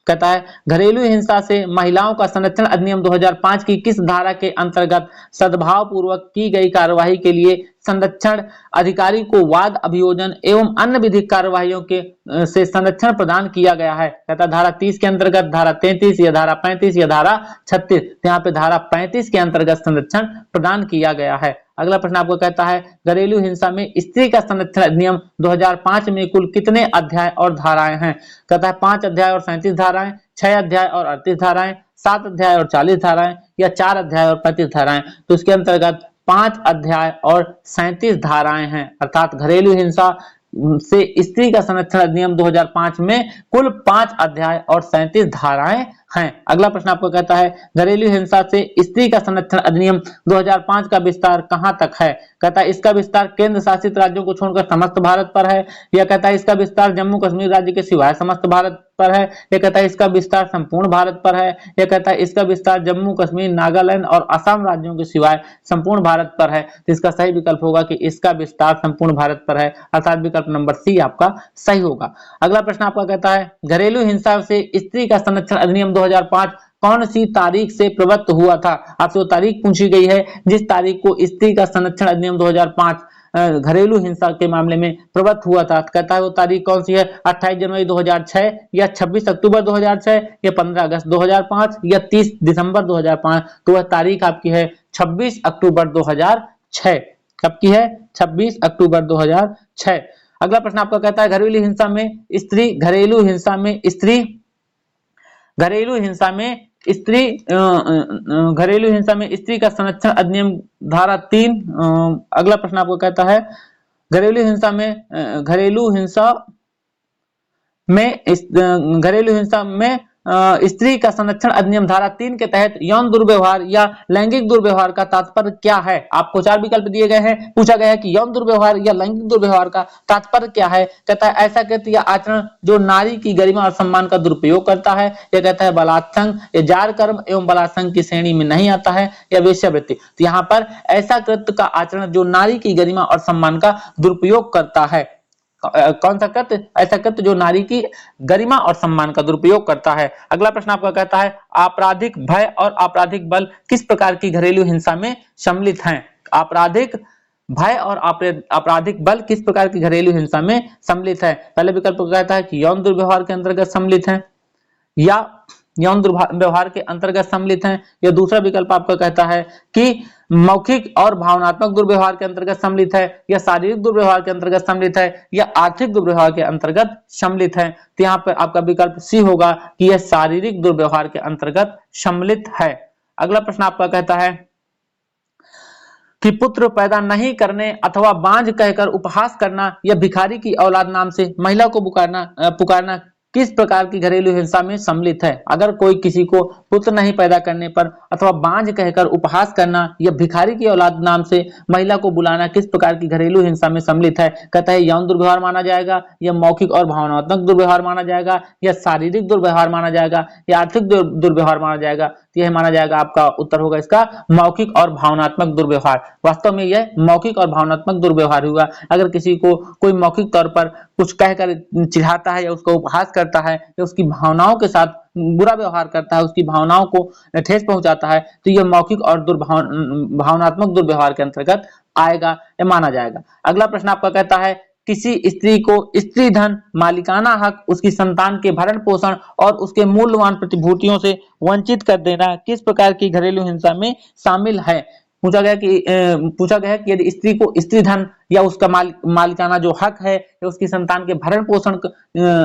कहता है घरेलू हिंसा से महिलाओं का संरक्षण अधिनियम 2005 की किस धारा के अंतर्गत सद्भाव पूर्वक की गई कार्यवाही के लिए संरक्षण अधिकारी को वाद अभियोजन एवं अन्य विधिक कार्यवाहियों के से संरक्षण प्रदान किया गया है। कहता है धारा 30 के अंतर्गत, धारा 33 या धारा 35 या धारा 36। यहाँ पे धारा 35 के अंतर्गत संरक्षण प्रदान किया गया है। अगला प्रश्न आपको कहता है घरेलू हिंसा में स्त्री का संरक्षण अधिनियम 2005 में कुल कितने अध्याय और धाराएं हैं। कहता है 5 अध्याय और 37 धाराएं, 6 अध्याय और 38 धाराएं, 7 अध्याय और 40 धाराएं या 4 अध्याय और 35 धाराएं। तो इसके अंतर्गत 5 अध्याय और 37 धाराएं हैं। अर्थात घरेलू हिंसा से स्त्री का संरक्षण अधिनियम 2005 में कुल 5 अध्याय और 37 धाराएं हैं। अगला प्रश्न आपको कहता है घरेलू हिंसा से स्त्री का संरक्षण अधिनियम 2005 का विस्तार कहां तक है। कहता है इसका विस्तार केंद्र शासित राज्यों को छोड़कर समस्त भारत पर है, या कहता है इसका विस्तार जम्मू कश्मीर राज्य के सिवाय समस्त भारत पर है, या कहता है इसका विस्तार संपूर्ण भारत पर है, या कहता है इसका विस्तार जम्मू कश्मीर, नागालैंड और असम राज्यों के सिवाय संपूर्ण भारत पर है। तो इसका सही विकल्प होगा कि इसका विस्तार संपूर्ण भारत पर है, अर्थात विकल्प नंबर सी आपका सही होगा। अगला प्रश्न आपका कहता है घरेलू हिंसा से स्त्री का संरक्षण अधिनियम 2005 कौन सी तारीख से प्रवृत्त हुआ था। आपसे वो तारीख पूछी गई है जिस तारीख को स्त्री का संरक्षण अधिनियम 2005 घरेलू हिंसा के मामले में प्रवृत्त हुआ था। कहता है वो तारीख कौन सी है, 28 जनवरी 2006 या 26 अक्टूबर 2006 या 15 अगस्त 2005 या 30 दिसंबर 2005। तो वह तारीख आपकी है 26 अक्टूबर 2006। कब की है, 26 अक्टूबर 2006। अगला प्रश्न आपका कहता है घरेलू हिंसा में स्त्री का संरक्षण अधिनियम धारा 3। अगला प्रश्न आपको कहता है घरेलू हिंसा में स्त्री का संरक्षण अधिनियम धारा 3 के तहत यौन दुर्व्यवहार या लैंगिक दुर्व्यवहार का तात्पर्य क्या है। आपको 4 विकल्प दिए गए हैं। पूछा गया है कि यौन दुर्व्यवहार या लैंगिक दुर्व्यवहार का तात्पर्य क्या है। कहता है ऐसा कृत्य या आचरण जो नारी की गरिमा और सम्मान का दुरुपयोग करता है, या कहता है बलात्संग या जार कर्म एवं बलात्संग की श्रेणी में नहीं आता है, या वेश्यावृत्ति। तो यहाँ पर ऐसा कृत्य का आचरण जो नारी की गरिमा और सम्मान का दुरुपयोग करता है। कौन सा कृत्य, ऐसा कृत्य जो नारी की गरिमा और सम्मान का दुरुपयोग करता है। अगला प्रश्न आपका कहता है आपराधिक भय और आपराधिक बल किस प्रकार की घरेलू हिंसा में सम्मिलित हैं। आपराधिक भय और आपराधिक बल किस प्रकार की घरेलू हिंसा में सम्मिलित है। पहले विकल्प कहता है कि यौन दुर्व्यवहार के अंतर्गत सम्मिलित है, या यौन दुर्व्यवहार के अंतर्गत सम्मिलित हैं, या दूसरा विकल्प आपका कहता है कि मौखिक और भावनात्मक दुर्व्यवहार के अंतर्गत सम्मिलित है, या शारीरिक दुर्व्यवहार के अंतर्गत सम्मिलित है, या आर्थिक दुर्व्यवहार के अंतर्गत सम्मिलित है। तो यहाँ पर आपका विकल्प सी होगा कि यह शारीरिक दुर्व्यवहार के अंतर्गत सम्मिलित है। अगला प्रश्न आपका कहता है कि पुत्र पैदा नहीं करने अथवा बांझ कहकर उपहास करना या भिखारी की औलाद नाम से महिला को पुकारना किस प्रकार की घरेलू हिंसा में सम्मिलित है। अगर कोई किसी को पुत्र नहीं पैदा करने पर अथवा बांझ कहकर उपहास करना या भिखारी की औलाद नाम से महिला को बुलाना किस प्रकार की घरेलू हिंसा में सम्मिलित है। कहता है यौन दुर्व्यवहार माना जाएगा, या मौखिक और भावनात्मक दुर्व्यवहार माना जाएगा, या शारीरिक दुर्व्यवहार माना जाएगा, या आर्थिक दुर्व्यवहार माना जाएगा। यह माना जाएगा, आपका उत्तर होगा इसका मौखिक और भावनात्मक दुर्व्यवहार। वास्तव में यह मौखिक और भावनात्मक दुर्व्यवहार हुआ। अगर किसी को कोई मौखिक तौर पर कुछ कहकर चिढ़ाता है या उसको उपहास करता है या उसकी भावनाओं के साथ बुरा व्यवहार करता है, उसकी भावनाओं को ठेस पहुंचाता है, तो यह मौखिक और भावनात्मक दुर्व्यवहार के अंतर्गत आएगा या माना जाएगा। अगला प्रश्न आपका कहता है किसी स्त्री को स्त्री धन, मालिकाना हक, उसकी संतान के भरण पोषण और उसके मूल्यवान प्रतिभूतियों से वंचित कर देना किस प्रकार की घरेलू हिंसा में शामिल है। पूछा गया है कि यदि स्त्री को स्त्री धन या उसका मालिकाना जो हक है या उसकी संतान के भरण पोषण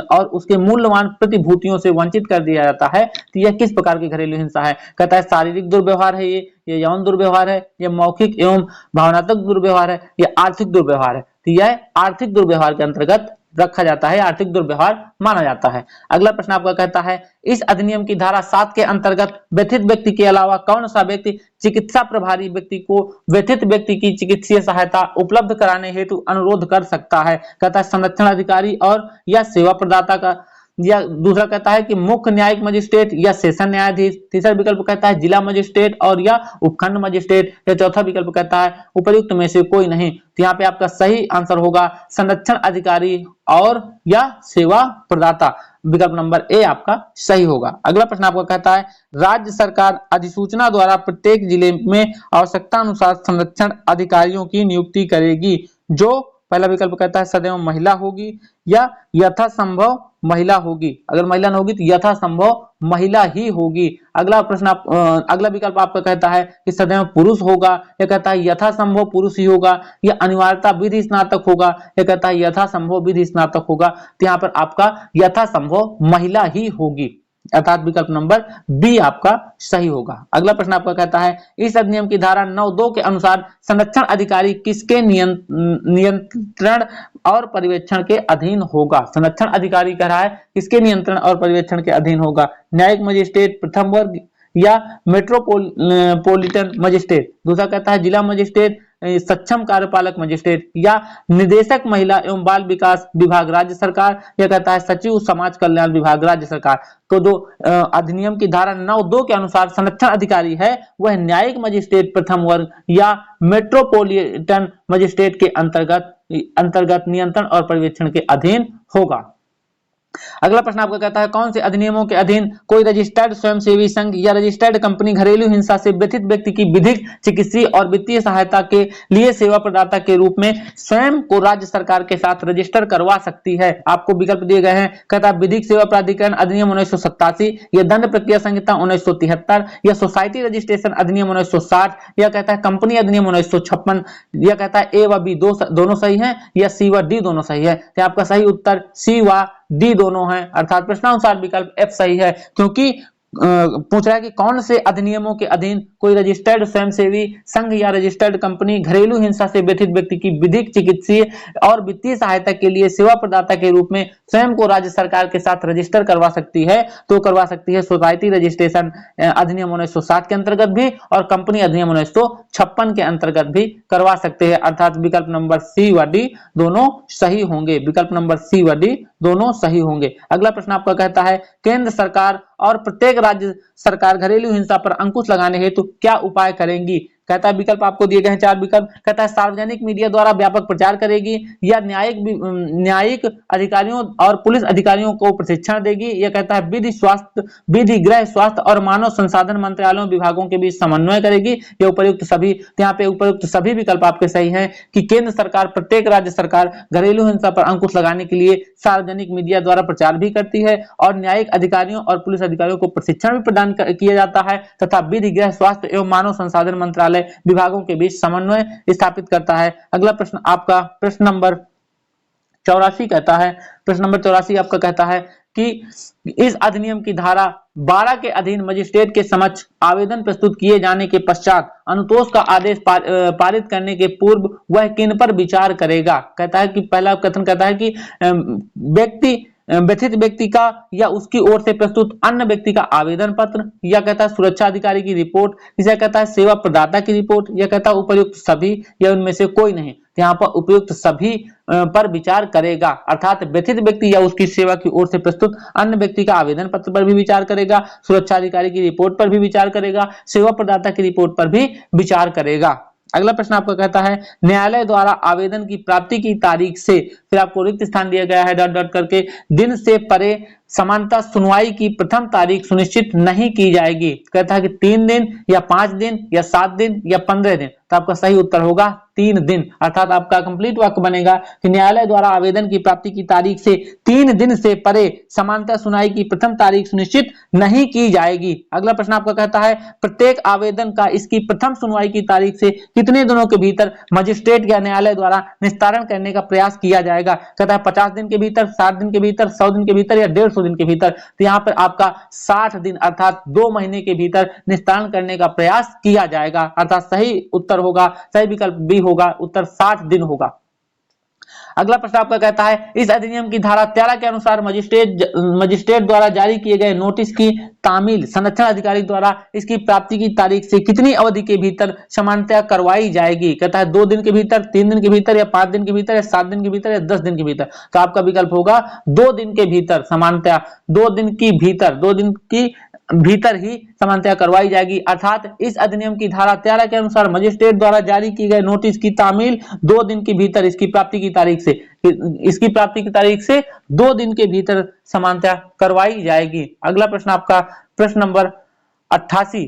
और उसके मूल्यवान प्रतिभूतियों से वंचित कर दिया जाता है तो यह किस प्रकार की घरेलू हिंसा है। कहता है शारीरिक दुर्व्यवहार है, ये यौन दुर्व्यवहार है, ये मौखिक एवं भावनात्मक दुर्व्यवहार है, ये आर्थिक दुर्व्यवहार है। तो यह आर्थिक दुर्व्यवहार के अंतर्गत रखा जाता है, आर्थिक दुर्व्यवहार माना जाता है। अगला प्रश्न आपका कहता है इस अधिनियम की धारा 7 के अंतर्गत व्यथित व्यक्ति के अलावा कौन सा व्यक्ति चिकित्सा प्रभारी व्यक्ति को व्यथित व्यक्ति की चिकित्सीय सहायता उपलब्ध कराने हेतु अनुरोध कर सकता है। कहता है संरक्षण अधिकारी और या सेवा प्रदाता का, या दूसरा कहता है कि मुख्य न्यायिक मजिस्ट्रेट या सेशन न्यायाधीश। तीसरा विकल्प कहता है जिला मजिस्ट्रेट और या उपखंड मजिस्ट्रेट। या चौथा विकल्प कहता है उपर्युक्त में से कोई नहीं। तो यहाँ पे आपका सही आंसर होगा संरक्षण अधिकारी और या सेवा प्रदाता। विकल्प नंबर ए आपका सही होगा। अगला प्रश्न आपका कहता है राज्य सरकार अधिसूचना द्वारा प्रत्येक जिले में आवश्यकता अनुसार संरक्षण अधिकारियों की नियुक्ति करेगी। जो पहला विकल्प कहता है सदैव महिला होगी या यथासंभव महिला होगी। अगर महिला न होगी तो यथासंभव महिला ही होगी। अगला प्रश्न अगला विकल्प आपका कहता है कि सदैव पुरुष होगा, या कहता है यथासंभव पुरुष ही होगा, या अनिवार्यता विधि स्नातक होगा, या कहता है यथासंभव विधि स्नातक होगा। तो यहाँ पर आपका यथासंभव महिला ही होगी, अर्थात विकल्प नंबर बी आपका सही होगा। अगला प्रश्न आपका कहता है इस अधिनियम की धारा 9(2) के अनुसार संरक्षण अधिकारी किसके नियंत्रण और पर्यवेक्षण के अधीन होगा। संरक्षण अधिकारी कह रहा है किसके नियंत्रण और पर्यवेक्षण के अधीन होगा। न्यायिक मजिस्ट्रेट प्रथम वर्ग या मेट्रोपोलिटन मजिस्ट्रेट। दूसरा कहता है जिला मजिस्ट्रेट, सक्षम कार्यपालक मजिस्ट्रेट, या निदेशक महिला एवं बाल विकास विभाग राज्य सरकार, या कहता है सचिव समाज कल्याण विभाग राज्य सरकार। तो जो अधिनियम की धारा 9(2) के अनुसार संरक्षण अधिकारी है वह न्यायिक मजिस्ट्रेट प्रथम वर्ग या मेट्रोपोलिटन मजिस्ट्रेट के अंतर्गत नियंत्रण और पर्यवेक्षण के अधीन होगा। अगला प्रश्न आपका कहता है कौन से अधिनियमों के अधीन कोई रजिस्टर्ड स्वयंसेवी संघ या रजिस्टर्ड कंपनी घरेलू हिंसा से व्यथित व्यक्ति की विधिक, चिकित्सीय और वित्तीय सहायता के लिए सेवा प्रदाता के रूप में स्वयं को राज्य सरकार के साथ रजिस्टर करवा सकती है। आपको विकल्प दिए गए हैं। कहता है विधिक सेवा प्राधिकरण अधिनियम 1987, या दंड प्रक्रिया संहिता 1973, या सोसाइटी रजिस्ट्रेशन अधिनियम 1960, या कहता है कंपनी अधिनियम 1956। या कहता है ए व बी दोनों सही है, या सी व डी दोनों सही है। तो आपका सही उत्तर सी व डी दोनों हैं, अर्थात प्रश्नानुसार विकल्प एफ सही है। क्योंकि पूछ रहा है कि कौन से अधिनियमों के अधीन कोई रजिस्टर्ड स्वयंसेवी संघ या रजिस्टर्ड कंपनी घरेलू हिंसा से व्यथित व्यक्ति की विधिक, चिकित्सीय और वित्तीय सहायता के लिए सेवा प्रदाता के रूप में स्वयं को राज्य सरकार के साथ रजिस्टर करवा सकती है। तो करवा सकती है सोसाइटी रजिस्ट्रेशन अधिनियम 1960 के अंतर्गत भी और कंपनी अधिनियम 1956 के अंतर्गत भी करवा सकते हैं, अर्थात विकल्प नंबर सी व डी दोनों सही होंगे। विकल्प नंबर सी व डी दोनों सही होंगे। अगला प्रश्न आपका कहता है केंद्र सरकार और प्रत्येक राज्य सरकार घरेलू हिंसा पर अंकुश लगाने हेतु क्या उपाय करेंगी। कहता है विकल्प आपको दिए गए हैं 4 विकल्प। कहता है सार्वजनिक मीडिया द्वारा व्यापक प्रचार करेगी, या न्यायिक अधिकारियों और पुलिस अधिकारियों को प्रशिक्षण देगी, या कहता है विधि, गृह, स्वास्थ्य और मानव संसाधन मंत्रालयों विभागों के बीच समन्वय करेगी, या उपर्युक्त सभी। यहाँ पे उपर्युक्त सभी विकल्प आपके सही हैं कि केंद्र सरकार प्रत्येक राज्य सरकार घरेलू हिंसा पर अंकुश लगाने के लिए सार्वजनिक मीडिया द्वारा प्रचार भी करती है और न्यायिक अधिकारियों और पुलिस अधिकारियों को प्रशिक्षण भी प्रदान किया जाता है, तथा विधि, गृह, स्वास्थ्य एवं मानव संसाधन मंत्रालय विभागों के बीच समन्वय स्थापित करता है। अगला प्रश्न आपका प्रश्न नंबर 84 कहता है, प्रश्न नंबर 84 आपका कहता है कि इस अधिनियम की धारा 12 के अधीन मजिस्ट्रेट के समक्ष आवेदन प्रस्तुत किए जाने के पश्चात अनुतोष का आदेश पारित करने के पूर्व वह किन पर विचार करेगा। कहता है कि पहला कथन कहता है कि व्यथित व्यक्ति का या उसकी ओर से प्रस्तुत अन्य व्यक्ति का आवेदन पत्र, या कहता है सुरक्षा अधिकारी की रिपोर्ट, इसे कहता है सेवा प्रदाता की रिपोर्ट, या कहता है उपयुक्त सभी या उनमें से कोई नहीं। यहाँ पर उपयुक्त सभी पर विचार करेगा, अर्थात व्यथित व्यक्ति या उसकी सेवा की ओर से प्रस्तुत अन्य व्यक्ति का आवेदन पत्र पर भी विचार करेगा, सुरक्षा अधिकारी की रिपोर्ट पर भी विचार करेगा, सेवा प्रदाता की रिपोर्ट पर भी विचार करेगा। अगला प्रश्न आपका कहता है न्यायालय द्वारा आवेदन की प्राप्ति की तारीख से, फिर आपको रिक्त स्थान दिया गया है डॉट डॉट करके, दिन से परे समानता सुनवाई की प्रथम तारीख सुनिश्चित नहीं की जाएगी। कहता है कि 3 दिन या 5 दिन या 7 दिन या 15 दिन। तो आपका सही उत्तर होगा 3 दिन। अर्थात आपका कंप्लीट वाक्य बनेगा कि न्यायालय द्वारा आवेदन की प्राप्ति की तारीख से 3 दिन से परे समानता सुनवाई की प्रथम तारीख सुनिश्चित नहीं की जाएगी। अगला प्रश्न आपका कहता है प्रत्येक आवेदन का इसकी प्रथम सुनवाई की तारीख से कितने दिनों के भीतर मजिस्ट्रेट या न्यायालय द्वारा निस्तारण करने का प्रयास किया जाएगा। कहता है 50 दिन के भीतर, 60 दिन के भीतर, 100 दिन के भीतर या 150 दिन के भीतर। तो यहाँ पर आपका 60 दिन अर्थात 2 महीने के भीतर निस्तारण करने का प्रयास किया जाएगा। अर्थात सही उत्तर होगा, सही विकल्प बी होगा, उत्तर 60 दिन होगा। अगला प्रश्न आपका कहता है इस अधिनियम की धारा 13 के अनुसार मजिस्ट्रेट द्वारा जारी किए गए नोटिस की तामील संरक्षण अधिकारी द्वारा इसकी प्राप्ति की तारीख से कितनी अवधि के भीतर समानता करवाई जाएगी। कहता है 2 दिन के भीतर, 3 दिन के भीतर या 5 दिन के भीतर या 7 दिन के भीतर या 10 दिन के भीतर। तो आपका विकल्प होगा 2 दिन के भीतर समानता, 2 दिन की भीतर, 2 दिन की भीतर ही समानता करवाई जाएगी। अर्थात इस अधिनियम की धारा 13 के अनुसार मजिस्ट्रेट द्वारा जारी की गए नोटिस की तामील 2 दिन के भीतर इसकी प्राप्ति की तारीख से 2 दिन के भीतर समानता करवाई जाएगी। अगला प्रश्न आपका प्रश्न नंबर 88।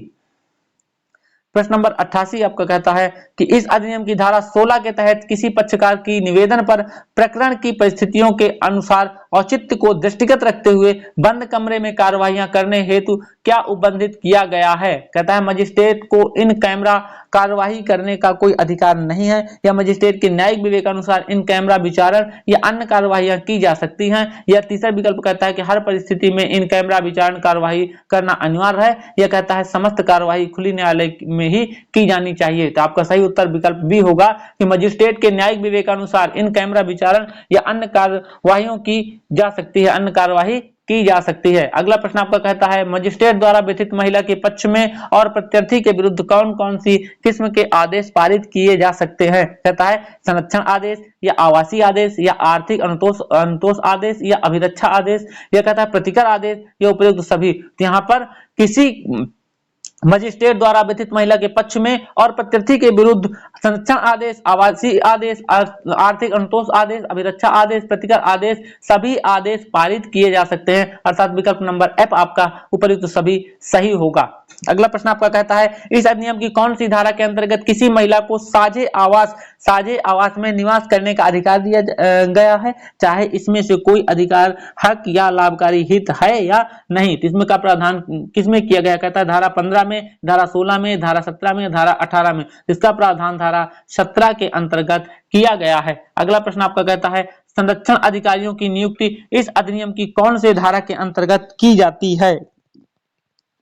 प्रश्न नंबर 88 आपका कहता है कि इस अधिनियम की धारा 16 के तहत किसी पक्षकार की निवेदन पर प्रकरण की परिस्थितियों के अनुसार औचित्य को दृष्टिगत रखते हुए बंद कमरे में कार्यवाहियां करने हेतु क्या उपबंधित किया गया है। कहता है मजिस्ट्रेट को इन कैमरा कार्यवाही करने का कोई अधिकार नहीं है या मजिस्ट्रेट के न्यायिक विवेकानुसार इन कैमरा विचारण या अन्य कार्यवाहियां की जा सकती हैं। या तीसरा विकल्प कहता है कि हर परिस्थिति में इन कैमरा विचारण कार्यवाही करना अनिवार्य है। यह कहता है समस्त कार्यवाही खुली न्यायालय में ही की जानी चाहिए। तो आपका सही उत्तर विकल्प बी होगा कि मजिस्ट्रेट के न्यायिक विवेकानुसार इन कैमरा विचारण या अन्य कार्यवाहियों की जा सकती है, अन्य कार्यवाही की जा सकती है। अगला प्रश्न आपका कहता है मजिस्ट्रेट द्वारा व्यथित महिला के पक्ष में और प्रत्यर्थी के विरुद्ध कौन कौन सी किस्म के आदेश पारित किए जा सकते हैं। कहता है संरक्षण आदेश या आवासीय आदेश या आर्थिक अनुतोष आदेश या अभिरक्षा आदेश। यह कहता है प्रतिकर आदेश या उपयुक्त सभी। तो यहाँ पर किसी मजिस्ट्रेट द्वारा व्यथित महिला के पक्ष में और प्रत्यर्थी के विरुद्ध संरक्षण आदेश, आवासीय आदेश, आर्थिक अनुतोष आदेश, अभिरक्षा आदेश, प्रतिकर आदेश, सभी आदेश पारित किए जा सकते हैं। अर्थात विकल्प नंबर एफ आपका उपयुक्त सभी सही होगा। अगला प्रश्न आपका कहता है इस अधिनियम की कौन सी धारा के अंतर्गत किसी महिला को साझे आवास में निवास करने का अधिकार दिया गया है, चाहे इसमें से कोई अधिकार, हक या लाभकारी हित है या नहीं। तो इसमें का प्रावधान किसमें किया गया। कहता है धारा 15 में, धारा 16 में, धारा 17 में, धारा 18 में। इसका प्रावधान धारा 17 के अंतर्गत किया गया है। अगला प्रश्न आपका कहता है संरक्षण अधिकारियों की नियुक्ति इस अधिनियम की कौन से धारा के अंतर्गत की जाती है।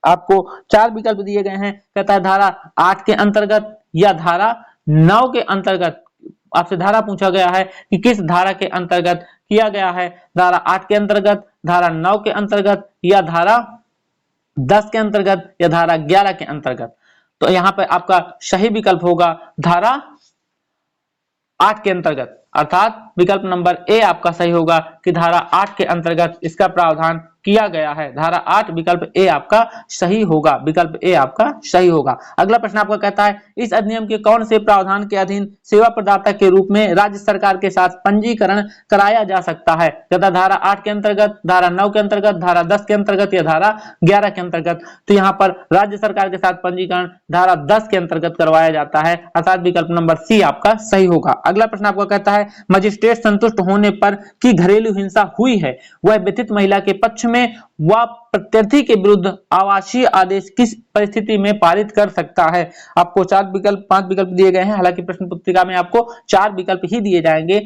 आपको 4 विकल्प दिए गए हैं। कहता है धारा 8 के अंतर्गत या धारा 9 के अंतर्गत। आपसे धारा पूछा गया है कि किस धारा के अंतर्गत किया गया है। धारा 8 के अंतर्गत, धारा 9 के अंतर्गत या धारा 10 के अंतर्गत या धारा 11 के अंतर्गत। तो यहाँ पर आपका सही विकल्प होगा धारा 8 के अंतर्गत। अर्थात विकल्प नंबर ए आपका सही होगा कि धारा 8 के अंतर्गत इसका प्रावधान किया गया है। धारा 8 विकल्प ए आपका सही होगा, विकल्प ए आपका सही होगा। अगला प्रश्न आपका कहता है इस अधिनियम के कौन से प्रावधान के अधीन सेवा प्रदाता के रूप में राज्य सरकार के साथ पंजीकरण कराया जा सकता है। कहता धारा 8 के अंतर्गत, धारा 9 के अंतर्गत, धारा 10 के अंतर्गत या धारा 11 के अंतर्गत। तो यहाँ पर राज्य सरकार के साथ पंजीकरण धारा 10 के अंतर्गत करवाया जाता है। अर्थात विकल्प नंबर सी आपका सही होगा। अगला प्रश्न आपका कहता है मजिस्ट्रेट संतुष्ट होने पर कि घरेलू हिंसा हुई है वह व्यथित महिला के पक्ष में व प्रत्यर्थी के विरुद्ध आवासीय आदेश किस परिस्थिति में पारित कर सकता है। आपको 5 विकल्प दिए गए हैं। हालांकि प्रश्न पत्रिका में आपको 4 विकल्प ही दिए जाएंगे।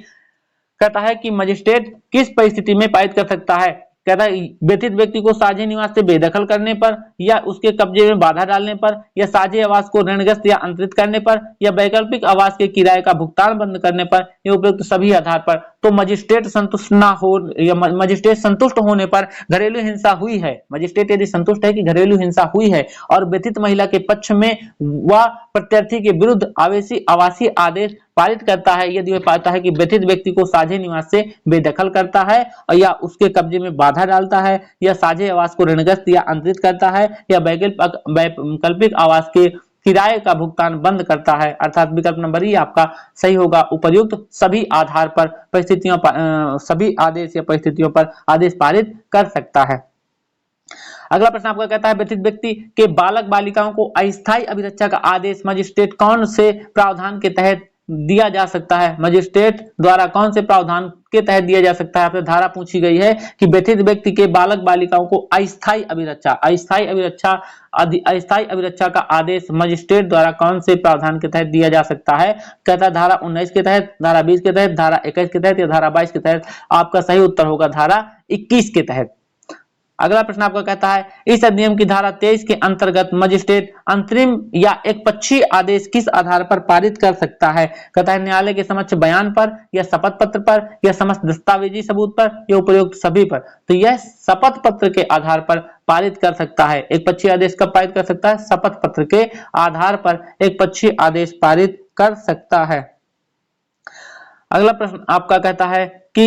कहता है कि मजिस्ट्रेट किस परिस्थिति में पारित कर सकता है। कहता है व्यथित व्यक्ति को साझे निवास से बेदखल करने पर या उसके कब्जे में बाधा डालने पर या साझे आवास को ऋणग्रस्त या अंतरित करने पर या वैकल्पिक आवास के किराए का भुगतान बंद करने पर या उपयुक्त सभी आधार पर। तो मजिस्ट्रेट संतुष्ट ना हो या मजिस्ट्रेट संतुष्ट होने पर घरेलू हिंसा हुई है, मजिस्ट्रेट यदि संतुष्ट है कि घरेलू हिंसा हुई है और व्यथित महिला के पक्ष में व प्रत्यर्थी के विरुद्ध आवासीय आदेश पारित करता है यदि वह पाता है कि व्यथित व्यक्ति को साझे निवास से बेदखल करता है और या उसके कब्जे में बाधा डालता है या साझे आवास को ऋणग्रस्त या अंतरित करता है या वैकल्पिक आवास के किराए का भुगतान बंद करता है। अर्थात विकल्प नंबर ई आपका सही होगा। उपर्युक्त सभी आधार पर परिस्थितियों पर सभी आदेश या परिस्थितियों पर आदेश पारित कर सकता है। अगला प्रश्न आपका कहता है व्यथित व्यक्ति के बालक बालिकाओं को अस्थायी अभिरक्षा का आदेश मजिस्ट्रेट कौन से प्रावधान के तहत दिया जा सकता है। मजिस्ट्रेट द्वारा कौन से प्रावधान के तहत दिया जा सकता है। आपसे धारा पूछी गई है कि व्यथित व्यक्ति के बालक बालिकाओं को अस्थायी अभिरक्षा का आदेश मजिस्ट्रेट द्वारा कौन से प्रावधान के तहत दिया जा सकता है। कहता है धारा 19 के तहत, धारा 20 के तहत, धारा 21 के तहत या धारा 22 के तहत। आपका सही उत्तर होगा धारा 21 के तहत। अगला प्रश्न आपका कहता है इस अधिनियम की धारा 23 के अंतर्गत मजिस्ट्रेट अंतरिम या एकपक्षीय आदेश किस आधार पर पारित कर सकता है। कहता है न्यायालय के समक्ष बयान पर या शपथ पत्र पर या समस्त दस्तावेजी सबूत पर या उपयुक्त सभी पर। तो यह शपथ पत्र के आधार पर पारित कर सकता है। एकपक्षीय आदेश कब पारित कर सकता है। शपथ पत्र के आधार पर एकपक्षीय आदेश पारित कर सकता है। अगला प्रश्न आपका कहता है कि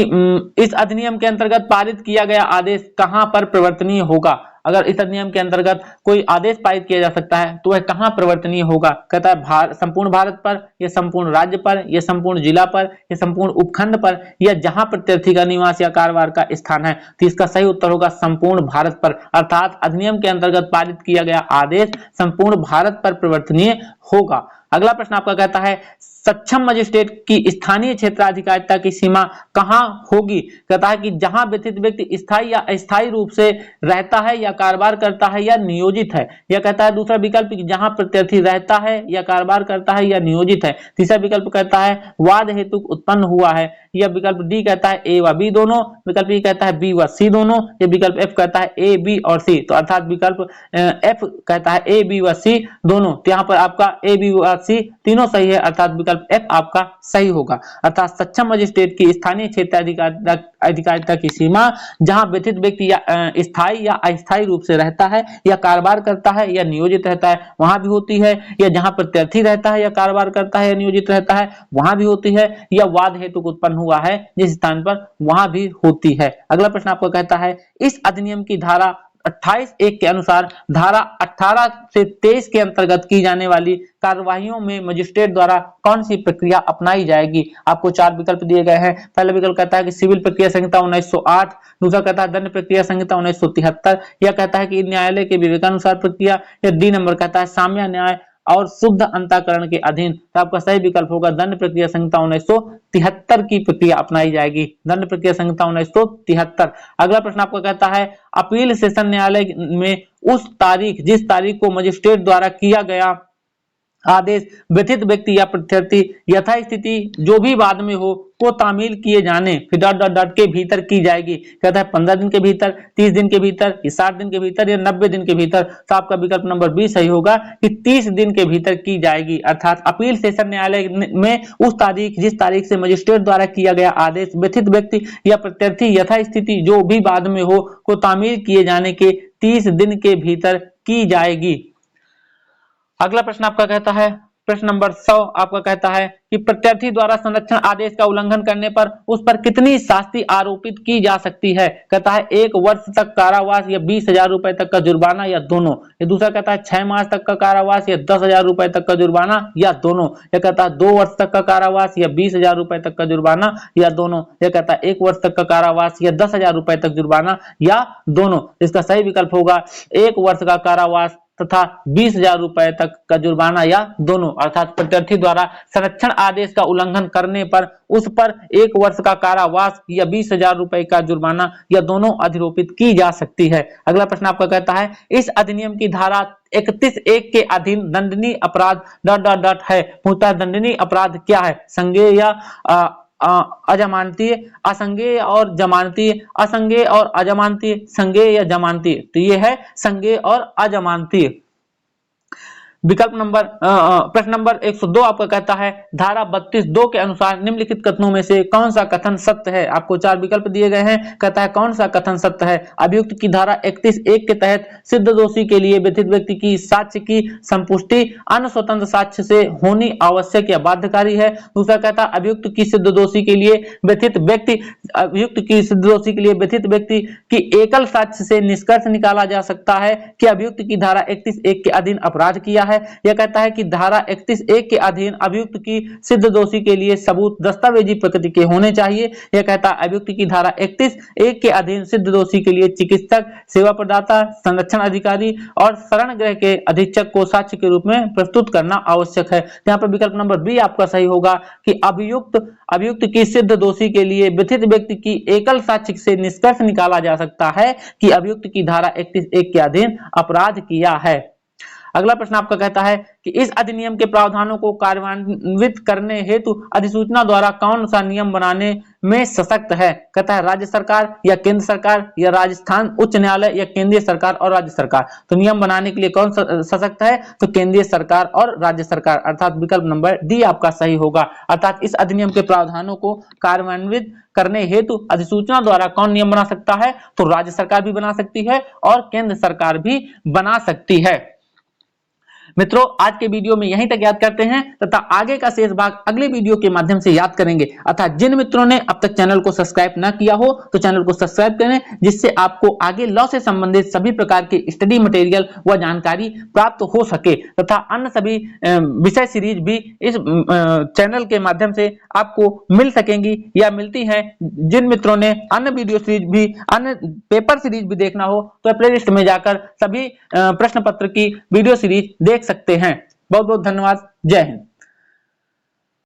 इस अधिनियम के अंतर्गत पारित किया गया आदेश कहां पर परिवर्तनीय होगा। अगर इस अधिनियम के अंतर्गत कोई आदेश पारित किया जा सकता है तो वह कहां परिवर्तनीय होगा। कहता है संपूर्ण भारत पर या संपूर्ण राज्य पर या संपूर्ण जिला पर या संपूर्ण उपखंड पर या जहां प्रत्याशी का निवास या कारोबार का स्थान है। तो इसका सही उत्तर होगा संपूर्ण भारत पर। अर्थात अधिनियम के अंतर्गत पारित किया गया आदेश संपूर्ण भारत पर परिवर्तनीय होगा। अगला प्रश्न आपका कहता है सक्षम मजिस्ट्रेट की स्थानीय क्षेत्राधिकारिता की सीमा कहां होगी। कहता है कि जहां व्यथित व्यक्ति स्थायी या अस्थायी रूप से रहता है या कारोबार करता है या नियोजित है। यह कहता है दूसरा विकल्प कि जहां प्रत्याशी रहता है या कारोबार करता है या नियोजित है। तीसरा विकल्प कहता है वाद हेतु उत्पन्न हुआ है। यह विकल्प डी कहता है ए व बी दोनों। विकल्प ई कहता है बी व सी दोनों। यह विकल्प एफ कहता है ए बी और सी। तो अर्थात विकल्प एफ कहता है ए बी व सी दोनों। तो यहाँ पर आपका ए बी व सी तीनों सही है। अर्थात विकल्प एफ आपका सही होगा। अर्थात सक्षम मजिस्ट्रेट की स्थानीय क्षेत्राधिकारिता की सीमा जहां व्यथित व्यक्ति या स्थायी या अस्थायी रूप से रहता है या कारोबार करता है या नियोजित रहता है वहां भी होती है, या जहां प्रत्याशी रहता है या कारोबार करता है या नियोजित रहता है वहां भी होती है, या वाद हेतु उत्पन्न हुआ है जिस स्थान पर वहां भी होती है। अगला प्रश्न आपको कहता है इस अधिनियम की धारा 28(1) के अनुसार धारा 18 से 23 के अंतर्गत की जाने वाली कार्यवाहियों में मजिस्ट्रेट द्वारा कौन सी प्रक्रिया अपनाई जाएगी। आपको 4 विकल्प दिए गए हैं। पहला विकल्प कहता है कि सिविल प्रक्रिया संहिता 1908, दूसरा कहता है दंड प्रक्रिया संहिता 1973, यह कहता है कि न्यायालय के विवेकानुसार प्रक्रिया, या डी नंबर कहता है साम्य न्याय और शुद्ध अंतःकरण के अधीन। तो आपका सही विकल्प होगा दंड प्रक्रिया संहिता 1973 की प्रक्रिया अपनाई जाएगी। दंड प्रक्रिया संहिता 1973। अगला प्रश्न आपका कहता है अपील सेशन न्यायालय में उस तारीख जिस तारीख को मजिस्ट्रेट द्वारा किया गया आदेश व्यथित व्यक्ति या प्रत्याशी यथास्थिति जो भी बाद में हो को तामील किए जाने फिर डॉट डॉट डॉट के भीतर की जाएगी। कहता है 15 दिन के भीतर, 30 दिन के भीतर, 60 दिन के भीतर या 90 दिन के भीतर। तो आपका विकल्प नंबर बी सही होगा कि 30 दिन के भीतर की जाएगी। अर्थात अपील सेशन न्यायालय में उस तारीख जिस तारीख से मजिस्ट्रेट द्वारा किया गया आदेश व्यथित व्यक्ति या प्रत्याशी यथास्थिति जो भी बाद में हो को तामील किए जाने के 30 दिन के भीतर की जाएगी। अगला प्रश्न आपका कहता है प्रश्न नंबर 100 आपका कहता है कि प्रत्याशी द्वारा संरक्षण आदेश का उल्लंघन करने पर उस पर कितनी शास्ति आरोपित की जा सकती है। कहता है 1 वर्ष तक कारावास या 20,000 रुपए तक का जुर्माना या दोनों। ये दूसरा कहता है 6 मास तक का कारावास या 10,000 रुपए तक का जुर्माना या दोनों। यह कहता है 2 वर्ष तक का कारावास या 20,000 रुपए तक का जुर्माना या दोनों। यह कहता है 1 वर्ष तक का कारावास या 10,000 रुपए तक जुर्माना या दोनों। इसका सही विकल्प होगा 1 वर्ष का कारावास तथा 20,000 रुपए तक का जुर्माना या दोनों। अर्थात प्रत्याशी द्वारा संरक्षण आदेश का उल्लंघन करने पर उस पर 1 वर्ष का कारावास या 20,000 रुपए का जुर्माना या दोनों अधिरोपित की जा सकती है। अगला प्रश्न आपका कहता है इस अधिनियम की धारा 31(1) के अधीन दंडनीय अपराध डॉट डॉट डॉट है। पूछता है दंडनीय अपराध क्या है, संज्ञेय या अजमानतीय, असंज्ञेय और जमानतीय, असंज्ञेय और अजमानतीय, संज्ञेय या जमानतीय। तो ये है संज्ञेय और अजमानतीय। विकल्प नंबर प्रश्न नंबर 102 आपका कहता है धारा 32(2) के अनुसार निम्नलिखित कथनों में से कौन सा कथन सत्य है। आपको 4 विकल्प दिए गए हैं। कहता है कौन सा कथन सत्य है। अभियुक्त की धारा 31(1) के तहत सिद्ध दोषी के लिए व्यथित व्यक्ति की साक्ष्य की संपुष्टि अन्य स्वतंत्र साक्ष्य से होनी आवश्यक या बाध्यकारी है। दूसरा कहता है अभियुक्त की सिद्ध दोषी के लिए व्यथित व्यक्ति की एकल साक्ष्य से निष्कर्ष निकाला जा सकता है कि अभियुक्त की धारा 31(1) के अधीन अपराध किया है। है? यह कहता है कि धारा 31(1) के अधीन अभियुक्त की सिद्ध दोषी के लिए सबूत दस्तावेजी प्रकृति के होने चाहिए। यह कहता है अभियुक्त की धारा 31(1) के अधीन सिद्ध दोषी के लिए चिकित्सक, सेवा प्रदाता, संरक्षण अधिकारी और शरण गृह के अधीक्षक को साक्ष्य के रूप में प्रस्तुत करना आवश्यक है। यहाँ पर विकल्प नंबर बी आपका सही होगा कि अभियुक्त की सिद्ध दोषी के लिए विथित व्यक्ति की एकल साक्ष्य से निष्कर्ष निकाला जा सकता है कि अभियुक्त की धारा 31(1) के अधीन अपराध किया है। अगला प्रश्न आपका कहता है कि इस अधिनियम के प्रावधानों को कार्यान्वित करने हेतु अधिसूचना द्वारा कौन सा नियम बनाने में सशक्त है? कहता है राज्य सरकार या केंद्र सरकार या राजस्थान उच्च न्यायालय या केंद्रीय सरकार और राज्य सरकार। तो नियम बनाने के लिए कौन सशक्त है? तो केंद्रीय सरकार और राज्य सरकार, अर्थात विकल्प नंबर डी आपका सही होगा। अर्थात इस अधिनियम के प्रावधानों को कार्यान्वित करने हेतु अधिसूचना द्वारा कौन नियम बना सकता है? तो राज्य सरकार भी बना सकती है और केंद्र सरकार भी बना सकती है। मित्रों, आज के वीडियो में यहीं तक याद करते हैं तथा आगे का शेष भाग अगले वीडियो के माध्यम से याद करेंगे। अर्थात जिन मित्रों ने अब तक चैनल को सब्सक्राइब न किया हो तो चैनल को सब्सक्राइब करें, जिससे आपको आगे लॉ से संबंधित सभी प्रकार के स्टडी मटेरियल व जानकारी प्राप्त हो सके तथा अन्य सभी विषय सीरीज भी इस चैनल के माध्यम से आपको मिल सकेंगी या मिलती है। जिन मित्रों ने अन्य वीडियो सीरीज भी, अन्य पेपर सीरीज भी देखना हो तो प्लेलिस्ट में जाकर सभी प्रश्न पत्र की वीडियो सीरीज देख सकते हैं। बहुत बहुत धन्यवाद। जय हिंद।